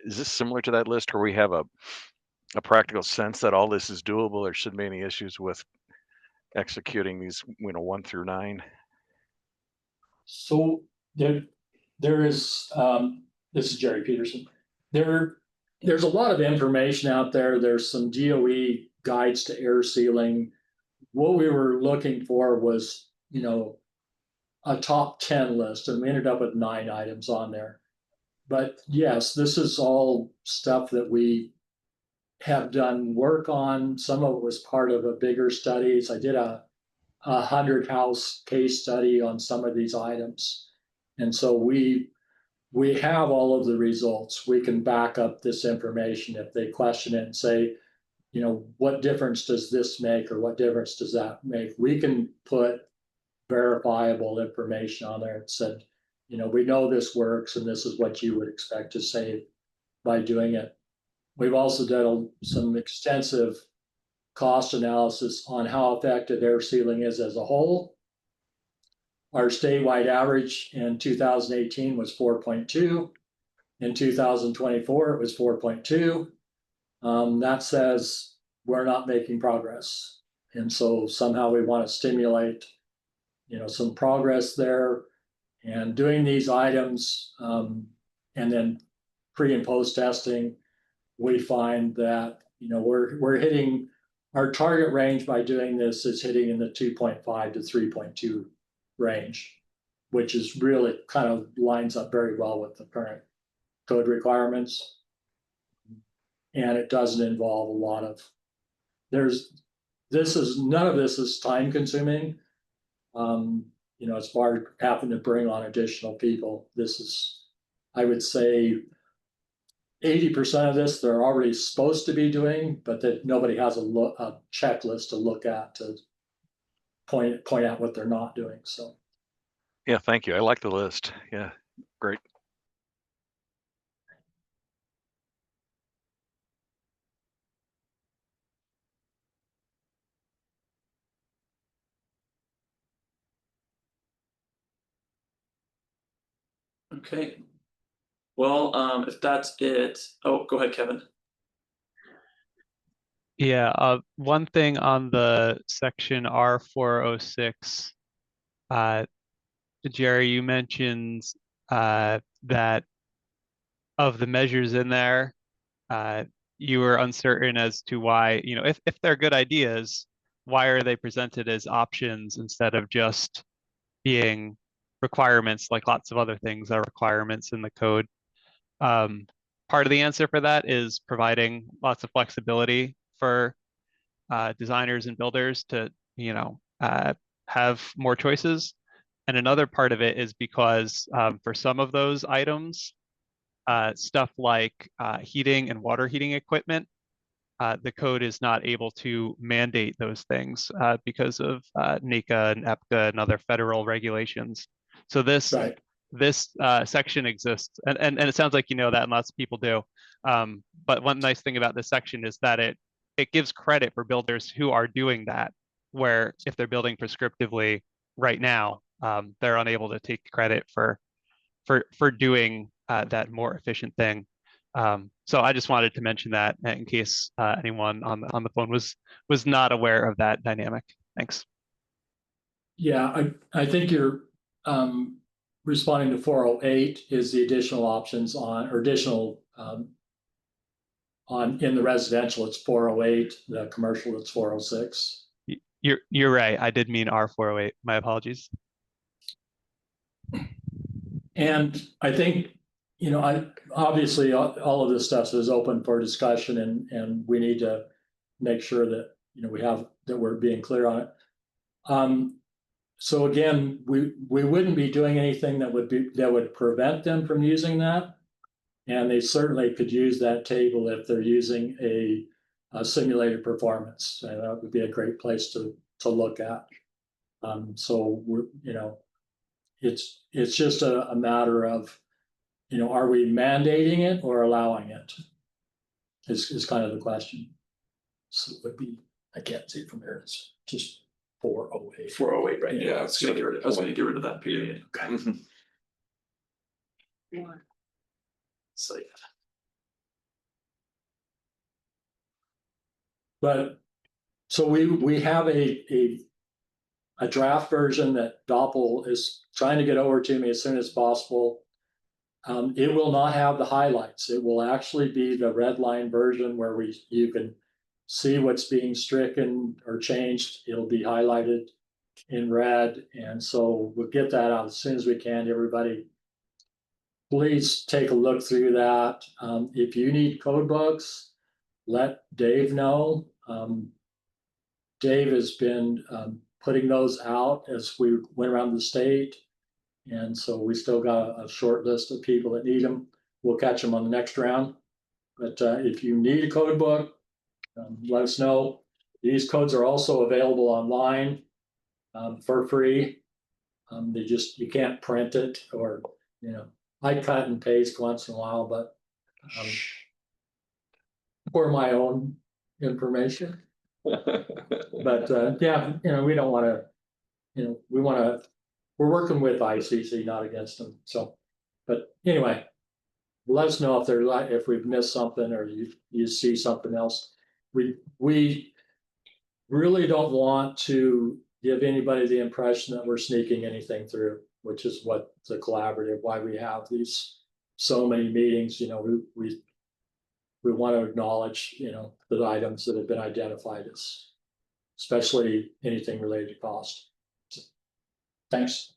Is this similar to that list, or we have a practical sense that all this is doable, or shouldn't be any issues with executing these 1 through 9? So there is this is Jerry Peterson. There's a lot of information out there. There's some DOE guides to air sealing. What we were looking for was, a top 10 list, and we ended up with 9 items on there. But yes, this is all stuff that we have done work on. Some of it was part of a bigger studies. I did a 100 house case study on some of these items. And so we have all of the results. We can back up this information if they question it and say, what difference does this make, or what difference does that make? We can put verifiable information on there that said, we know this works and this is what you would expect to save by doing it. We've also done some extensive cost analysis on how effective air sealing is as a whole. our statewide average in 2018 was 4.2. In 2024, it was 4.2. That says we're not making progress. And so somehow we want to stimulate, some progress there. And doing these items, and then pre and post testing, we find that, we're hitting our target range by doing this is hitting in the 2.5 to 3.2 range, which is really kind of lines up very well with the current code requirements. And it doesn't involve a lot of, none of this is time consuming. As far as having to bring on additional people, this is, I would say 80% of this they're already supposed to be doing, but that nobody has a checklist to look at to point out what they're not doing. So Yeah, thank you. I like the list. Yeah, great. Okay. Well, if that's it, oh, go ahead, Kevin. Yeah, one thing on the section R406, Jerry, you mentioned that of the measures in there, you were uncertain as to why, if they're good ideas, why are they presented as options instead of just being requirements like lots of other things are requirements in the code? Part of the answer for that is providing lots of flexibility for designers and builders to, have more choices. And another part of it is because for some of those items, stuff like heating and water heating equipment, the code is not able to mandate those things because of NECA and EPCA and other federal regulations. So this section exists, and it sounds like you know that, and lots of people do. But one nice thing about this section is that it gives credit for builders who are doing that, where if they're building prescriptively right now, they're unable to take credit for doing that more efficient thing. So I just wanted to mention that in case anyone on the phone was not aware of that dynamic. Thanks. Yeah, I think you're responding to 408 is the additional options on, or additional in the residential, it's 408, the commercial, it's 406. You're right. I did mean R408. My apologies. And I think, obviously all of this stuff is open for discussion, and we need to make sure that, that we're being clear on it. So again, we wouldn't be doing anything that would prevent them from using that. And they certainly could use that table if they're using a simulated performance. And that would be a great place to look at. So we're, it's just a matter of, are we mandating it or allowing it? Is kind of the question. So it would be, I can't see it from here. It's just 408. 408, right? Yeah, I was gonna get rid of that period. Okay. So yeah. But so we have a draft version that Doppel is trying to get over to me as soon as possible. It will not have the highlights. It will actually be the red line version where you can see what's being stricken or changed. It'll be highlighted in red. And so we'll get that out as soon as we can. Everybody, please take a look through that. If you need code books, let Dave know. Dave has been putting those out as we went around the state. And so we still got a short list of people that need them. We'll catch them on the next round. But if you need a code book, let us know. These codes are also available online for free. You can't print it, or, I cut and paste once in a while, but for my own information. But yeah, we don't want to, we want to we're working with ICC, not against them, so. But anyway, let us know if they're like, if we've missed something or you see something else. We really don't want to give anybody the impression that we're sneaking anything through, which is what the collaborative, why we have these so many meetings, you know, we want to acknowledge, you know, the items that have been identified as, especially anything related to cost. So, thanks.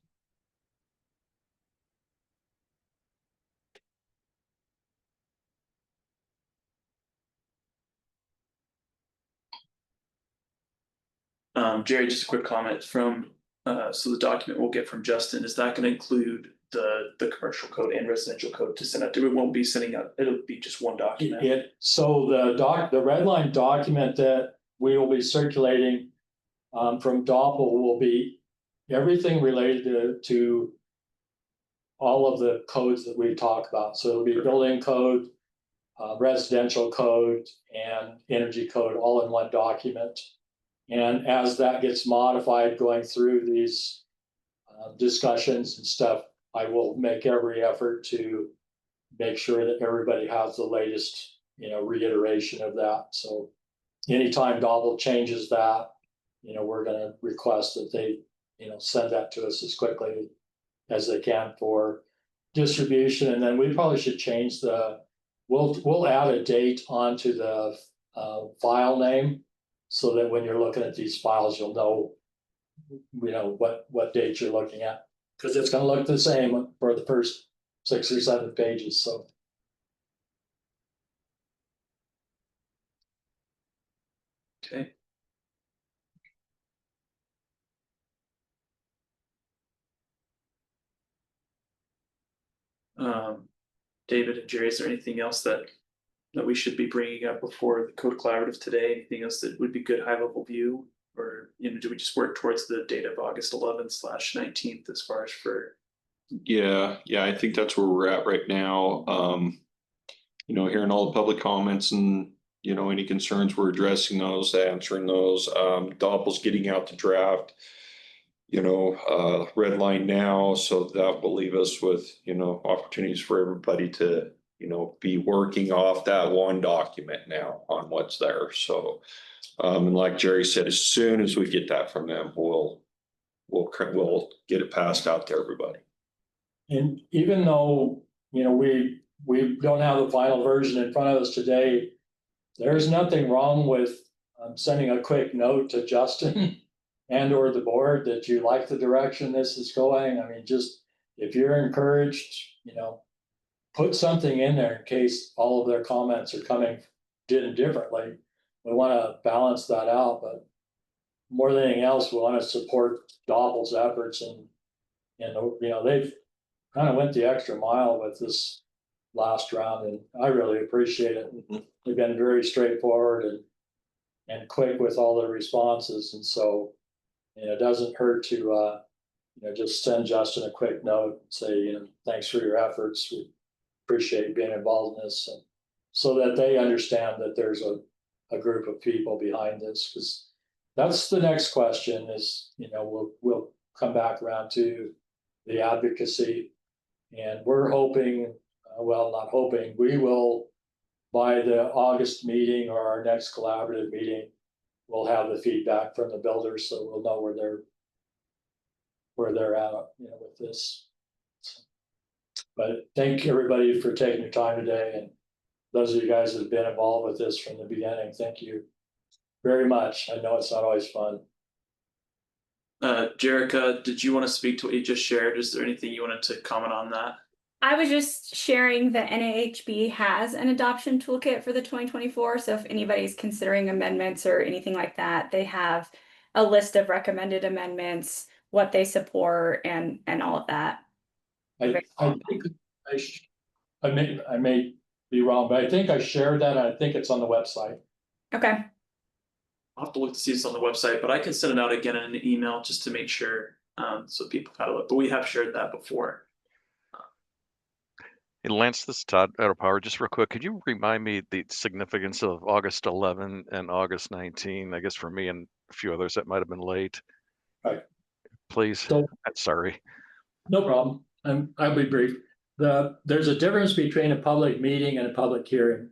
Jerry, just a quick comment from, so the document we'll get from Justin, is that gonna include the commercial code and residential code to send out? It won't be sending out, it'll be just one document. So the red line document that we will be circulating from Doppel will be everything related to all of the codes that we talk about. So it'll be building code, residential code, and energy code all in one document. And as that gets modified going through these discussions and stuff, I will make every effort to make sure that everybody has the latest, you know, reiteration of that. So anytime Doppel changes that, you know, we're going to request that they, you know, send that to us as quickly as they can for distribution. And then we probably should change we'll add a date onto the file name, so that when you're looking at these files, you'll know, you know, what date you're looking at, because it's going to look the same for the first 6 or 7 pages. So. Okay. David and Jerry, is there anything else that we should be bringing up before the code collaborative today? Anything else that would be good high level view, or, you know, do we just work towards the date of August 11th/19th as far as for? Yeah, I think that's where we're at right now. You know, hearing all the public comments and, you know, any concerns, we're addressing those, answering those. Doppel's getting out the draft, you know, red line now, so that will leave us with, you know, opportunities for everybody to, you know, be working off that one document now on what's there. So, and like Jerry said, as soon as we get that from them, we'll get it passed out to everybody. And even though, you know, we don't have the final version in front of us today, there's nothing wrong with sending a quick note to Justin and or the board that you like the direction this is going. I mean, just if you're encouraged, you know, put something in there in case all of their comments are coming differently. We want to balance that out, but more than anything else, we want to support Doppel's efforts, and you know, they've kind of went the extra mile with this last round, and I really appreciate it. They've been very straightforward and quick with all the responses, and so, you know, it doesn't hurt to you know, just send Justin a quick note and say, you know, thanks for your efforts. We appreciate being involved in this, and so that they understand that there's a group of people behind this, because that's the next question is, you know, we'll come back around to the advocacy, and we're hoping, well, not hoping, we will, by the August meeting or our next collaborative meeting, we'll have the feedback from the builders, so we'll know where they're at, you know, with this. But thank you everybody for taking your time today, and those of you guys that have been involved with this from the beginning, thank you very much. I know it's not always fun. Jerica, did you want to speak to what you just shared? Is there anything you wanted to comment on that? I was just sharing that NAHB has an adoption toolkit for the 2024. So if anybody's considering amendments or anything like that, they have a list of recommended amendments, what they support, and all of that. I think I may be wrong, but I think I shared that, and I think it's on the website. Okay. I'll have to look to see it's on the website, but I can send it out again in an email just to make sure, so people kind of look. But we have shared that before. Hey, Lance, this is Todd Idaho Power. Just real quick, could you remind me the significance of August 11 and August 19? I guess for me and a few others that might have been late. Right. please? So- Sorry. No problem. I'll be brief. There's a difference between a public meeting and a public hearing.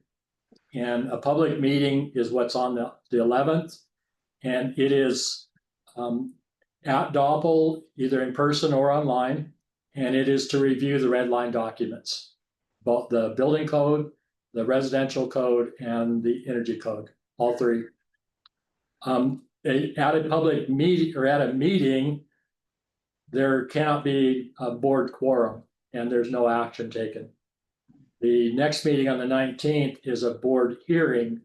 And a public meeting is what's on the 11th. And it is at Doppel, either in person or online. And it is to review the red line documents, both the building code, the residential code, and the energy code, all three. At a public meeting or at a meeting, there cannot be a board quorum and there's no action taken. The next meeting on the 19th is a board hearing,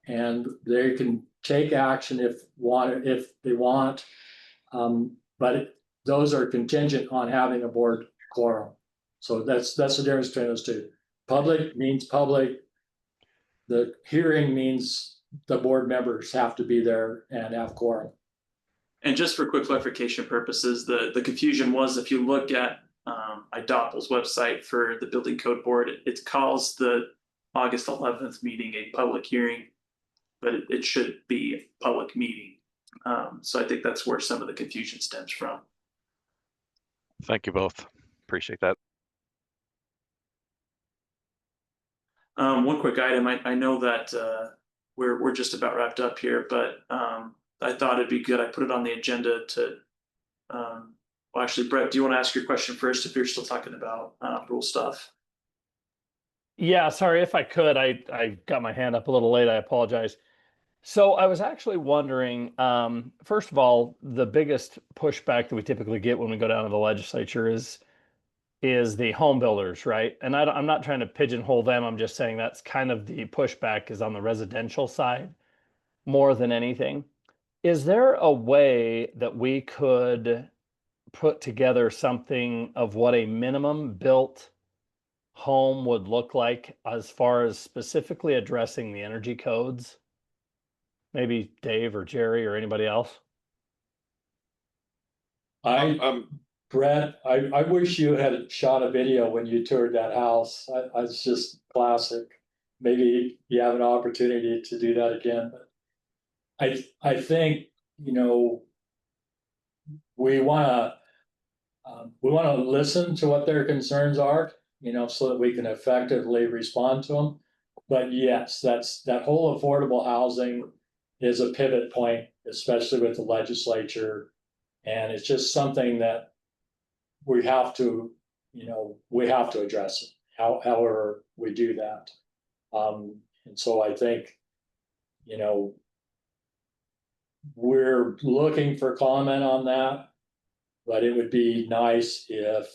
and they can take action if they want. But those are contingent on having a board quorum. So that's the difference between those two. Public means public. The hearing means the board members have to be there and have quorum. And just for quick clarification purposes, the confusion was if you look at IDOPL's website for the building code board, it calls the August 11th meeting a public hearing, but it should be a public meeting. So I think that's where some of the confusion stems from. Thank you both. Appreciate that. One quick item, I know that we're just about wrapped up here, but I thought it'd be good. I put it on the agenda to well, actually, Brett, do you want to ask your question first if you're still talking about rule stuff? Yeah, sorry if I could. I got my hand up a little late. I apologize. So I was actually wondering, first of all, the biggest pushback that we typically get when we go down to the legislature is the home builders, right? And I'm not trying to pigeonhole them. I'm just saying that's kind of the pushback is on the residential side more than anything. Is there a way that we could put together something of what a minimum built home would look like as far as specifically addressing the energy codes? Maybe Dave or Jerry or anybody else? Brett, I wish you had shot a video when you toured that house. It's just classic. Maybe you have an opportunity to do that again. But I think, we want to listen to what their concerns are, so that we can effectively respond to them. But yes, that whole affordable housing is a pivot point, especially with the legislature. And it's just something that we have to address it, however we do that. And so I think, we're looking for comment on that, but it would be nice if,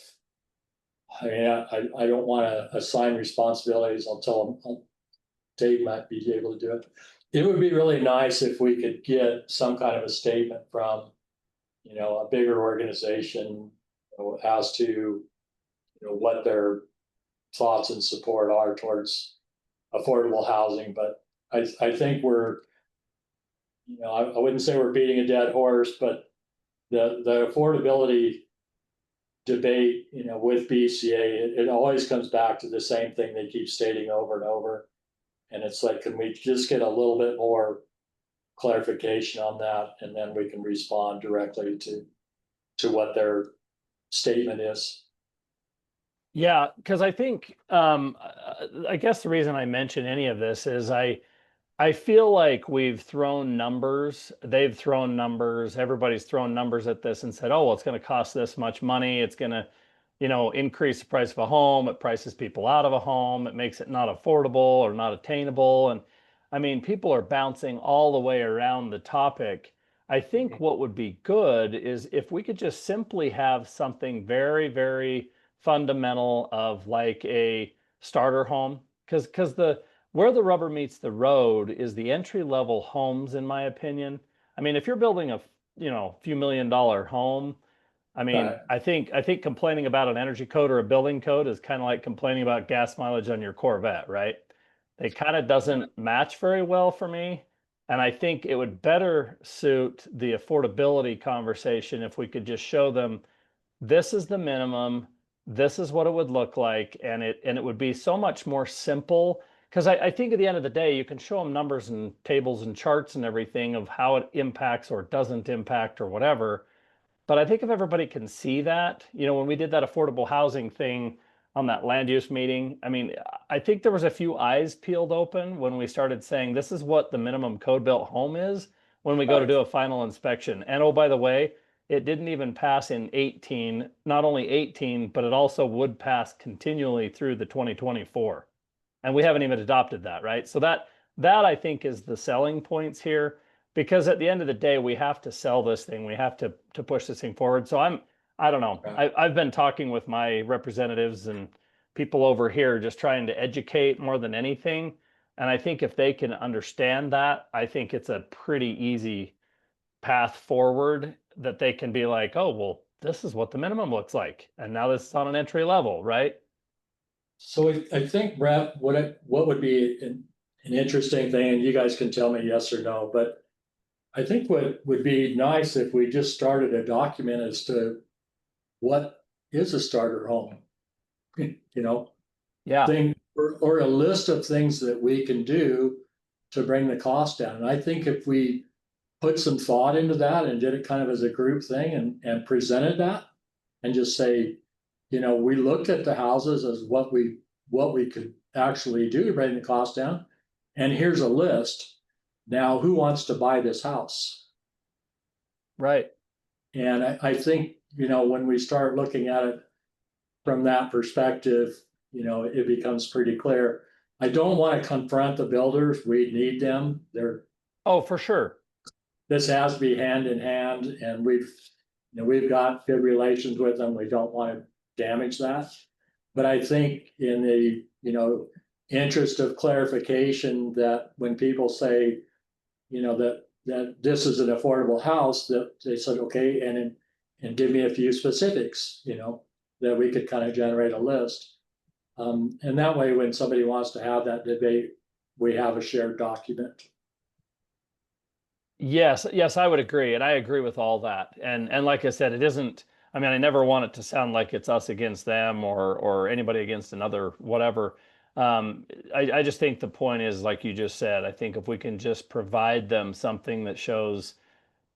I don't want to assign responsibilities. I'll tell them, Dave might be able to do it. It would be really nice if we could get some kind of a statement from, a bigger organization as to, what their thoughts and support are towards affordable housing. But I think we're, I wouldn't say we're beating a dead horse, but the affordability debate, with BCA, it always comes back to the same thing they keep stating over and over. And it's like, can we just get a little bit more clarification on that, and then we can respond directly to what their statement is. Yeah, because I think I guess the reason I mention any of this is I feel like we've thrown numbers, they've thrown numbers, everybody's thrown numbers at this and said, oh, well, it's going to cost this much money, it's going to, increase the price of a home, it prices people out of a home, it makes it not affordable or not attainable. And I mean, people are bouncing all the way around the topic. I think what would be good is if we could just simply have something very, very fundamental of like a starter home, because where the rubber meets the road is the entry level homes, in my opinion. I mean, if you're building a few $1,000,000 home, I mean, Right. I think complaining about an energy code or a building code is kind of like complaining about gas mileage on your Corvette, right? It kind of doesn't match very well for me. And I think it would better suit the affordability conversation if we could just show them this is the minimum, this is what it would look like, and it would be so much more simple. Because I think at the end of the day, you can show them numbers and tables and charts and everything of how it impacts or doesn't impact or whatever. But I think if everybody can see that, you know, when we did that affordable housing thing on that land use meeting, I mean, I think there was a few eyes peeled open when we started saying this is what the minimum code built home is when we go to do a final inspection. And oh, by the way, it didn't even pass in 18, not only 18, but it also would pass continually through the 2024. And we haven't even adopted that, right? So that I think is the selling points here, because at the end of the day, we have to sell this thing. We have to push this thing forward. So I don't know. I've been talking with my representatives and people over here just trying to educate more than anything. And I think if they can understand that, I think it's a pretty easy path forward that they can be like, oh, well, this is what the minimum looks like. And now this is on an entry level, right? So I think, Brett, what would be an interesting thing, and you guys can tell me yes or no, but I think what would be nice if we just started a document as to what is a starter home, you know? Yeah. Or a list of things that we can do to bring the cost down. And I think if we put some thought into that and did it kind of as a group thing and presented that and just say, you know, we looked at the houses as what we could actually do to bring the cost down. And here's a list. Now, who wants to buy this house? Right. And I think, you know, when we start looking at it from that perspective, you know, it becomes pretty clear. I don't want to confront the builders. We need them. Oh, for sure. This has to be hand in hand, and we've got good relations with them. We don't want to damage that. But I think in the, you know, interest of clarification, that when people say, you know, that this is an affordable house, that they said, okay, and give me a few specifics, you know, that we could kind of generate a list. And that way, when somebody wants to have that debate, we have a shared document. Yes, I would agree. And I agree with all that. And like I said, it isn't, I mean, I never want it to sound like it's us against them or anybody against another, whatever. I just think the point is, like you just said, I think if we can just provide them something that shows,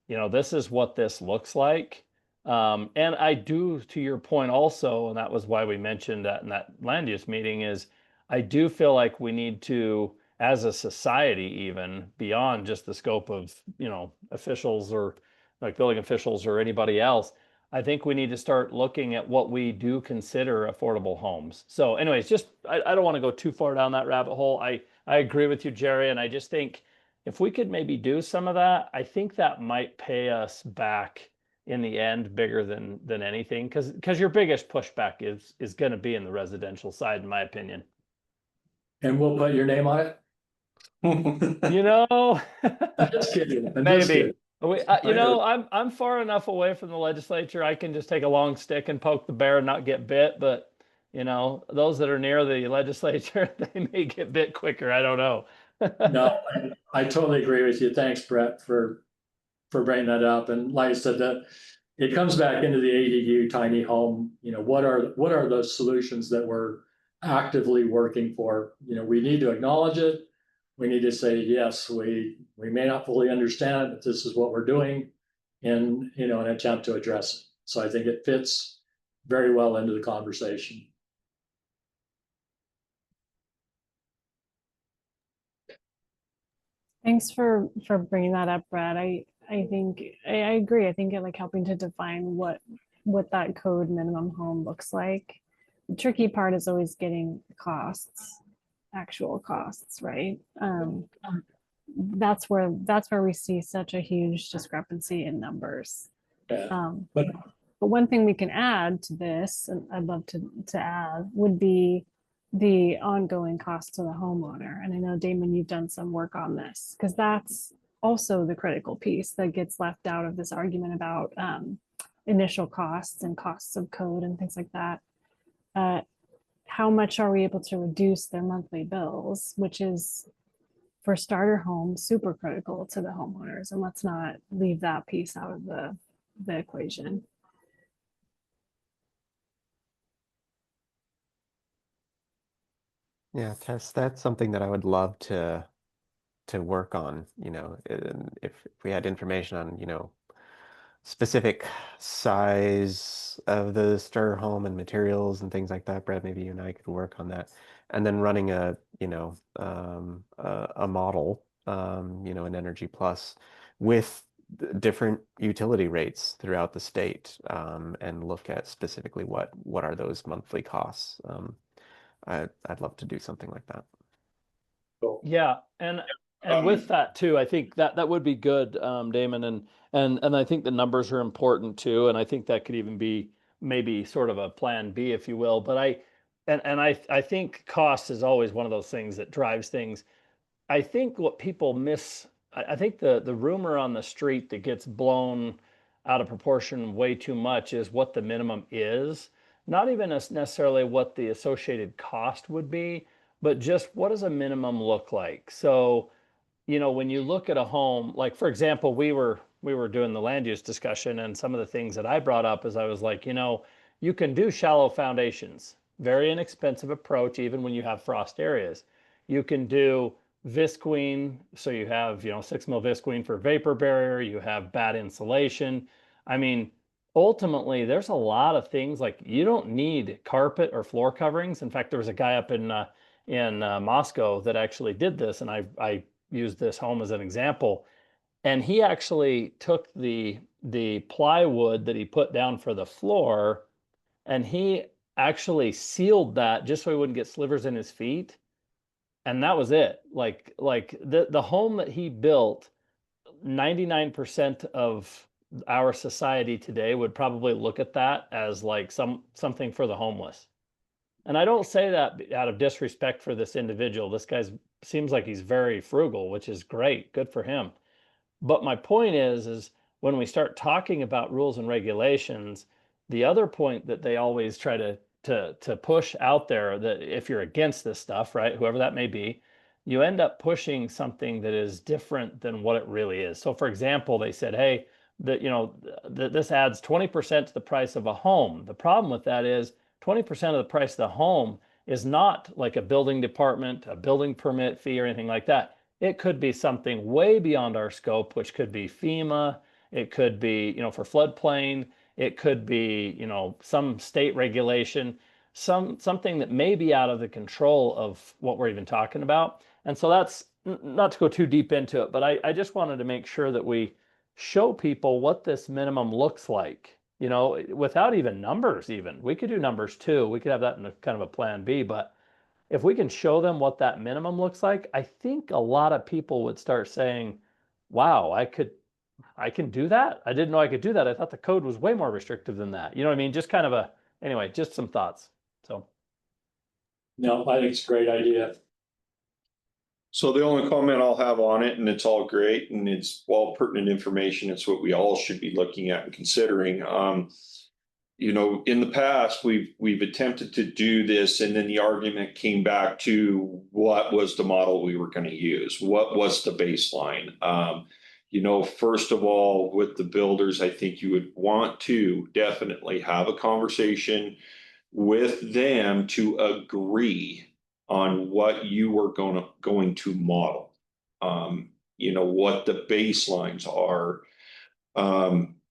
you know, this is what this looks like. And I do, to your point also, and that was why we mentioned that in that land use meeting, is I do feel like we need to, as a society, even beyond just the scope of, you know, officials or like building officials or anybody else, I think we need to start looking at what we do consider affordable homes. So anyways, just, I don't want to go too far down that rabbit hole. I agree with you, Jerry. And I just think if we could maybe do some of that, I think that might pay us back in the end bigger than anything, because your biggest pushback is going to be in the residential side, in my opinion. And we'll put your name on it. You know, I'm just kidding. maybe. You know, I'm far enough away from the legislature. I can just take a long stick and poke the bear and not get bit. But you know, those that are near the legislature, they may get bit quicker. I don't know. No, I totally agree with you. Thanks, Brett, for bringing that up. And like I said, that it comes back into the ADU tiny home. You know, what are the solutions that we're actively working for? You know, we need to acknowledge it. We need to say, yes, we may not fully understand it, but this is what we're doing in, you know, an attempt to address it. So I think it fits very well into the conversation. Thanks for bringing that up, Brad. I think I agree. I think it like helping to define what that code minimum home looks like. The tricky part is always getting costs, actual costs, right? That's where we see such a huge discrepancy in numbers. Yeah. But one thing we can add to this, and I'd love to add, would be the ongoing cost to the homeowner. And I know, Damon, you've done some work on this, because that's also the critical piece that gets left out of this argument about initial costs and costs of code and things like that. How much are we able to reduce their monthly bills, which is, for starter homes, super critical to the homeowners. And let's not leave that piece out of the equation. Yeah, that's something that I would love to work on, you know, if we had information on, you know, specific size of the starter home and materials and things like that. Brad, maybe you and I could work on that, and then running a a model, an Energy Plus with different utility rates throughout the state, and look at specifically what are those monthly costs. I'd love to do something like that. Yeah, and with that too, I think that would be good, Damon, and I think the numbers are important too, and I think that could even be maybe sort of a plan B, if you will. But I think cost is always one of those things that drives things. I think what people miss, I think the rumor on the street that gets blown out of proportion way too much is what the minimum is, not even necessarily what the associated cost would be, but just what does a minimum look like? So, when you look at a home, like for example, we were doing the land use discussion, and some of the things that I brought up is I was like, you can do shallow foundations, very inexpensive approach, even when you have frost areas. You can do visqueen, so you have 6 mil visqueen for vapor barrier. You have bad insulation. I mean, ultimately, there's a lot of things like you don't need carpet or floor coverings. In fact, there was a guy up in Moscow that actually did this, and I used this home as an example. And he actually took the plywood that he put down for the floor, and he actually sealed that just so he wouldn't get slivers in his feet. And that was it. Like the home that he built, 99% of our society today would probably look at that as like something for the homeless. And I don't say that out of disrespect for this individual. This guy seems like he's very frugal, which is great. Good for him. But my point is when we start talking about rules and regulations, the other point that they always try to push out there, that if you're against this stuff, right, whoever that may be, you end up pushing something that is different than what it really is. So for example, they said, hey, this adds 20% to the price of a home. The problem with that is 20% of the price of the home is not like a building department, a building permit fee or anything like that. It could be something way beyond our scope, which could be FEMA. It could be, for floodplain. It could be, some state regulation, something that may be out of the control of what we're even talking about. And so that's not to go too deep into it, but I just wanted to make sure that we show people what this minimum looks like, without even numbers even. We could do numbers too. We could have that in a kind of a plan B, but if we can show them what that minimum looks like, I think a lot of people would start saying, wow, I can do that. I didn't know I could do that. I thought the code was way more restrictive than that. You know what I mean? Just kind of anyway, just some thoughts. So. No, I think it's a great idea. So the only comment I'll have on it, and it's all great and it's all pertinent information, it's what we all should be looking at and considering. In the past, we've attempted to do this, and then the argument came back to what was the model we were going to use? What was the baseline? First of all, with the builders, I think you would want to definitely have a conversation with them to agree on what you were going to model. What the baselines are.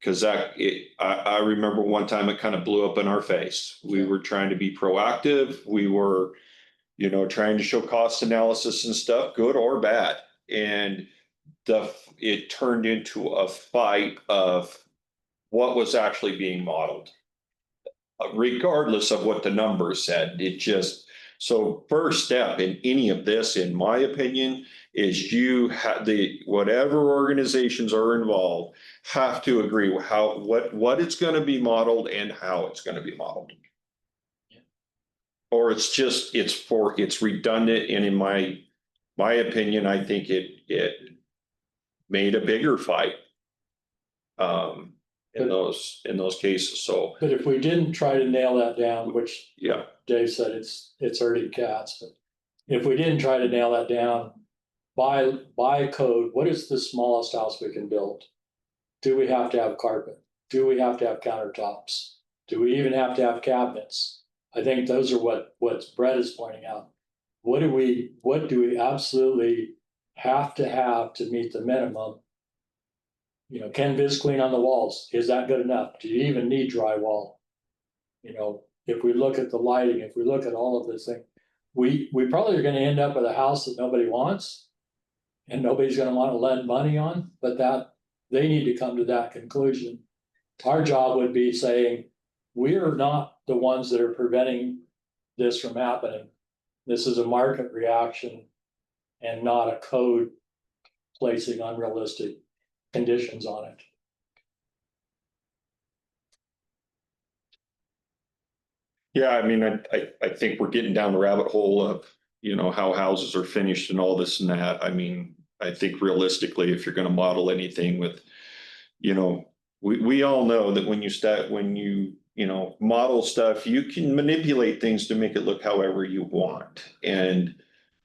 Because I remember one time it kind of blew up in our face. We were trying to be proactive. We were, trying to show cost analysis and stuff, good or bad. And it turned into a fight of what was actually being modeled, regardless of what the numbers said. So first step in any of this, in my opinion, is you have whatever organizations are involved have to agree with what it's going to be modeled and how it's going to be modeled. Yeah. Or it's redundant, and in my opinion, I think it made a bigger fight in those cases. So, but if we didn't try to nail that down, which yeah, Dave said it's already cats, but if we didn't try to nail that down by code, what is the smallest house we can build? Do we have to have carpet? Do we have to have countertops? Do we even have to have cabinets? I think those are what Brett is pointing out. What do we absolutely have to meet the minimum? You know, can VisClean on the walls, is that good enough? Do you even need drywall? You know, if we look at the lighting, if we look at all of this thing, we probably are gonna end up with a house that nobody wants. And nobody's gonna wanna lend money on, but that, they need to come to that conclusion. Our job would be saying, we're not the ones that are preventing this from happening. This is a market reaction and not a code placing unrealistic conditions on it. Yeah, I mean, I think we're getting down the rabbit hole of, you know, how houses are finished and all this and that. I mean, I think realistically, if you're gonna model anything with, you know, we all know that when you know, model stuff, you can manipulate things to make it look however you want. And,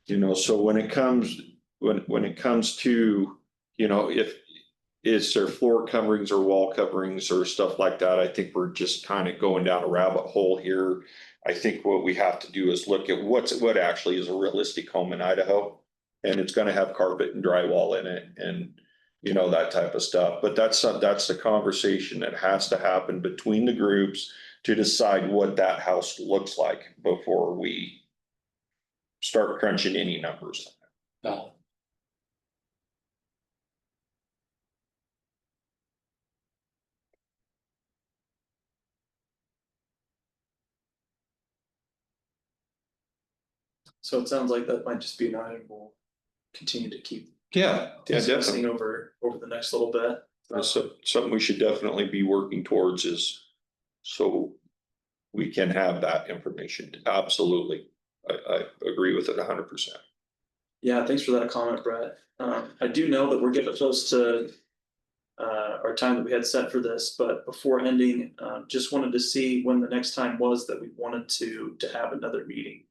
you know, so when it comes to, you know, if is there floor coverings or wall coverings or stuff like that, I think we're just kind of going down a rabbit hole here. I think what we have to do is look at what actually is a realistic home in Idaho. And it's gonna have carpet and drywall in it and, you know, that type of stuff. But that's the conversation that has to happen between the groups to decide what that house looks like before we start crunching any numbers. No. So it sounds like that might just be an item we'll continue to keep Yeah, discussing definitely. over the next little bit. So something we should definitely be working towards is so we can have that information. Absolutely. I agree with it 100%. Yeah, thanks for that comment, Brett. I do know that we're getting close to our time that we had set for this, but before ending, just wanted to see when the next time was that we wanted to have another meeting.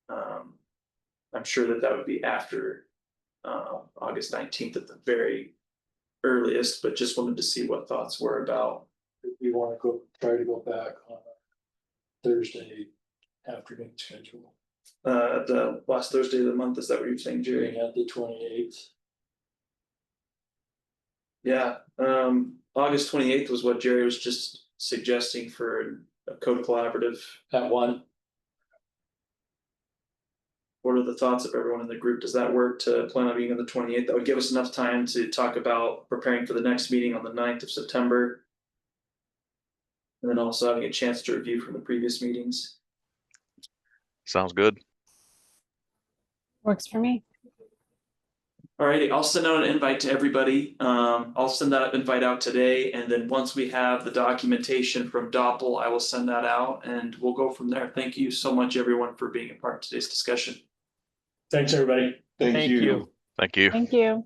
I'm sure that would be after August 19th at the very earliest, but just wanted to see what thoughts were about. If we wanna try to go back on a Thursday afternoon schedule. The last Thursday of the month, is that what you're saying, Jerry? We had the 28th. Yeah, August 28th was what Jerry was just suggesting for a code collaborative. At 1. What are the thoughts of everyone in the group? Does that work to plan on being on the 28th? That would give us enough time to talk about preparing for the next meeting on the 9th of September. And then also having a chance to review from the previous meetings. Sounds good. Works for me. Alrighty, I'll send out an invite to everybody. I'll send that invite out today, and then once we have the documentation from Doppel, I will send that out and we'll go from there. Thank you so much, everyone, for being a part of today's discussion. Thanks, everybody. Thank you. Thank you. Thank you.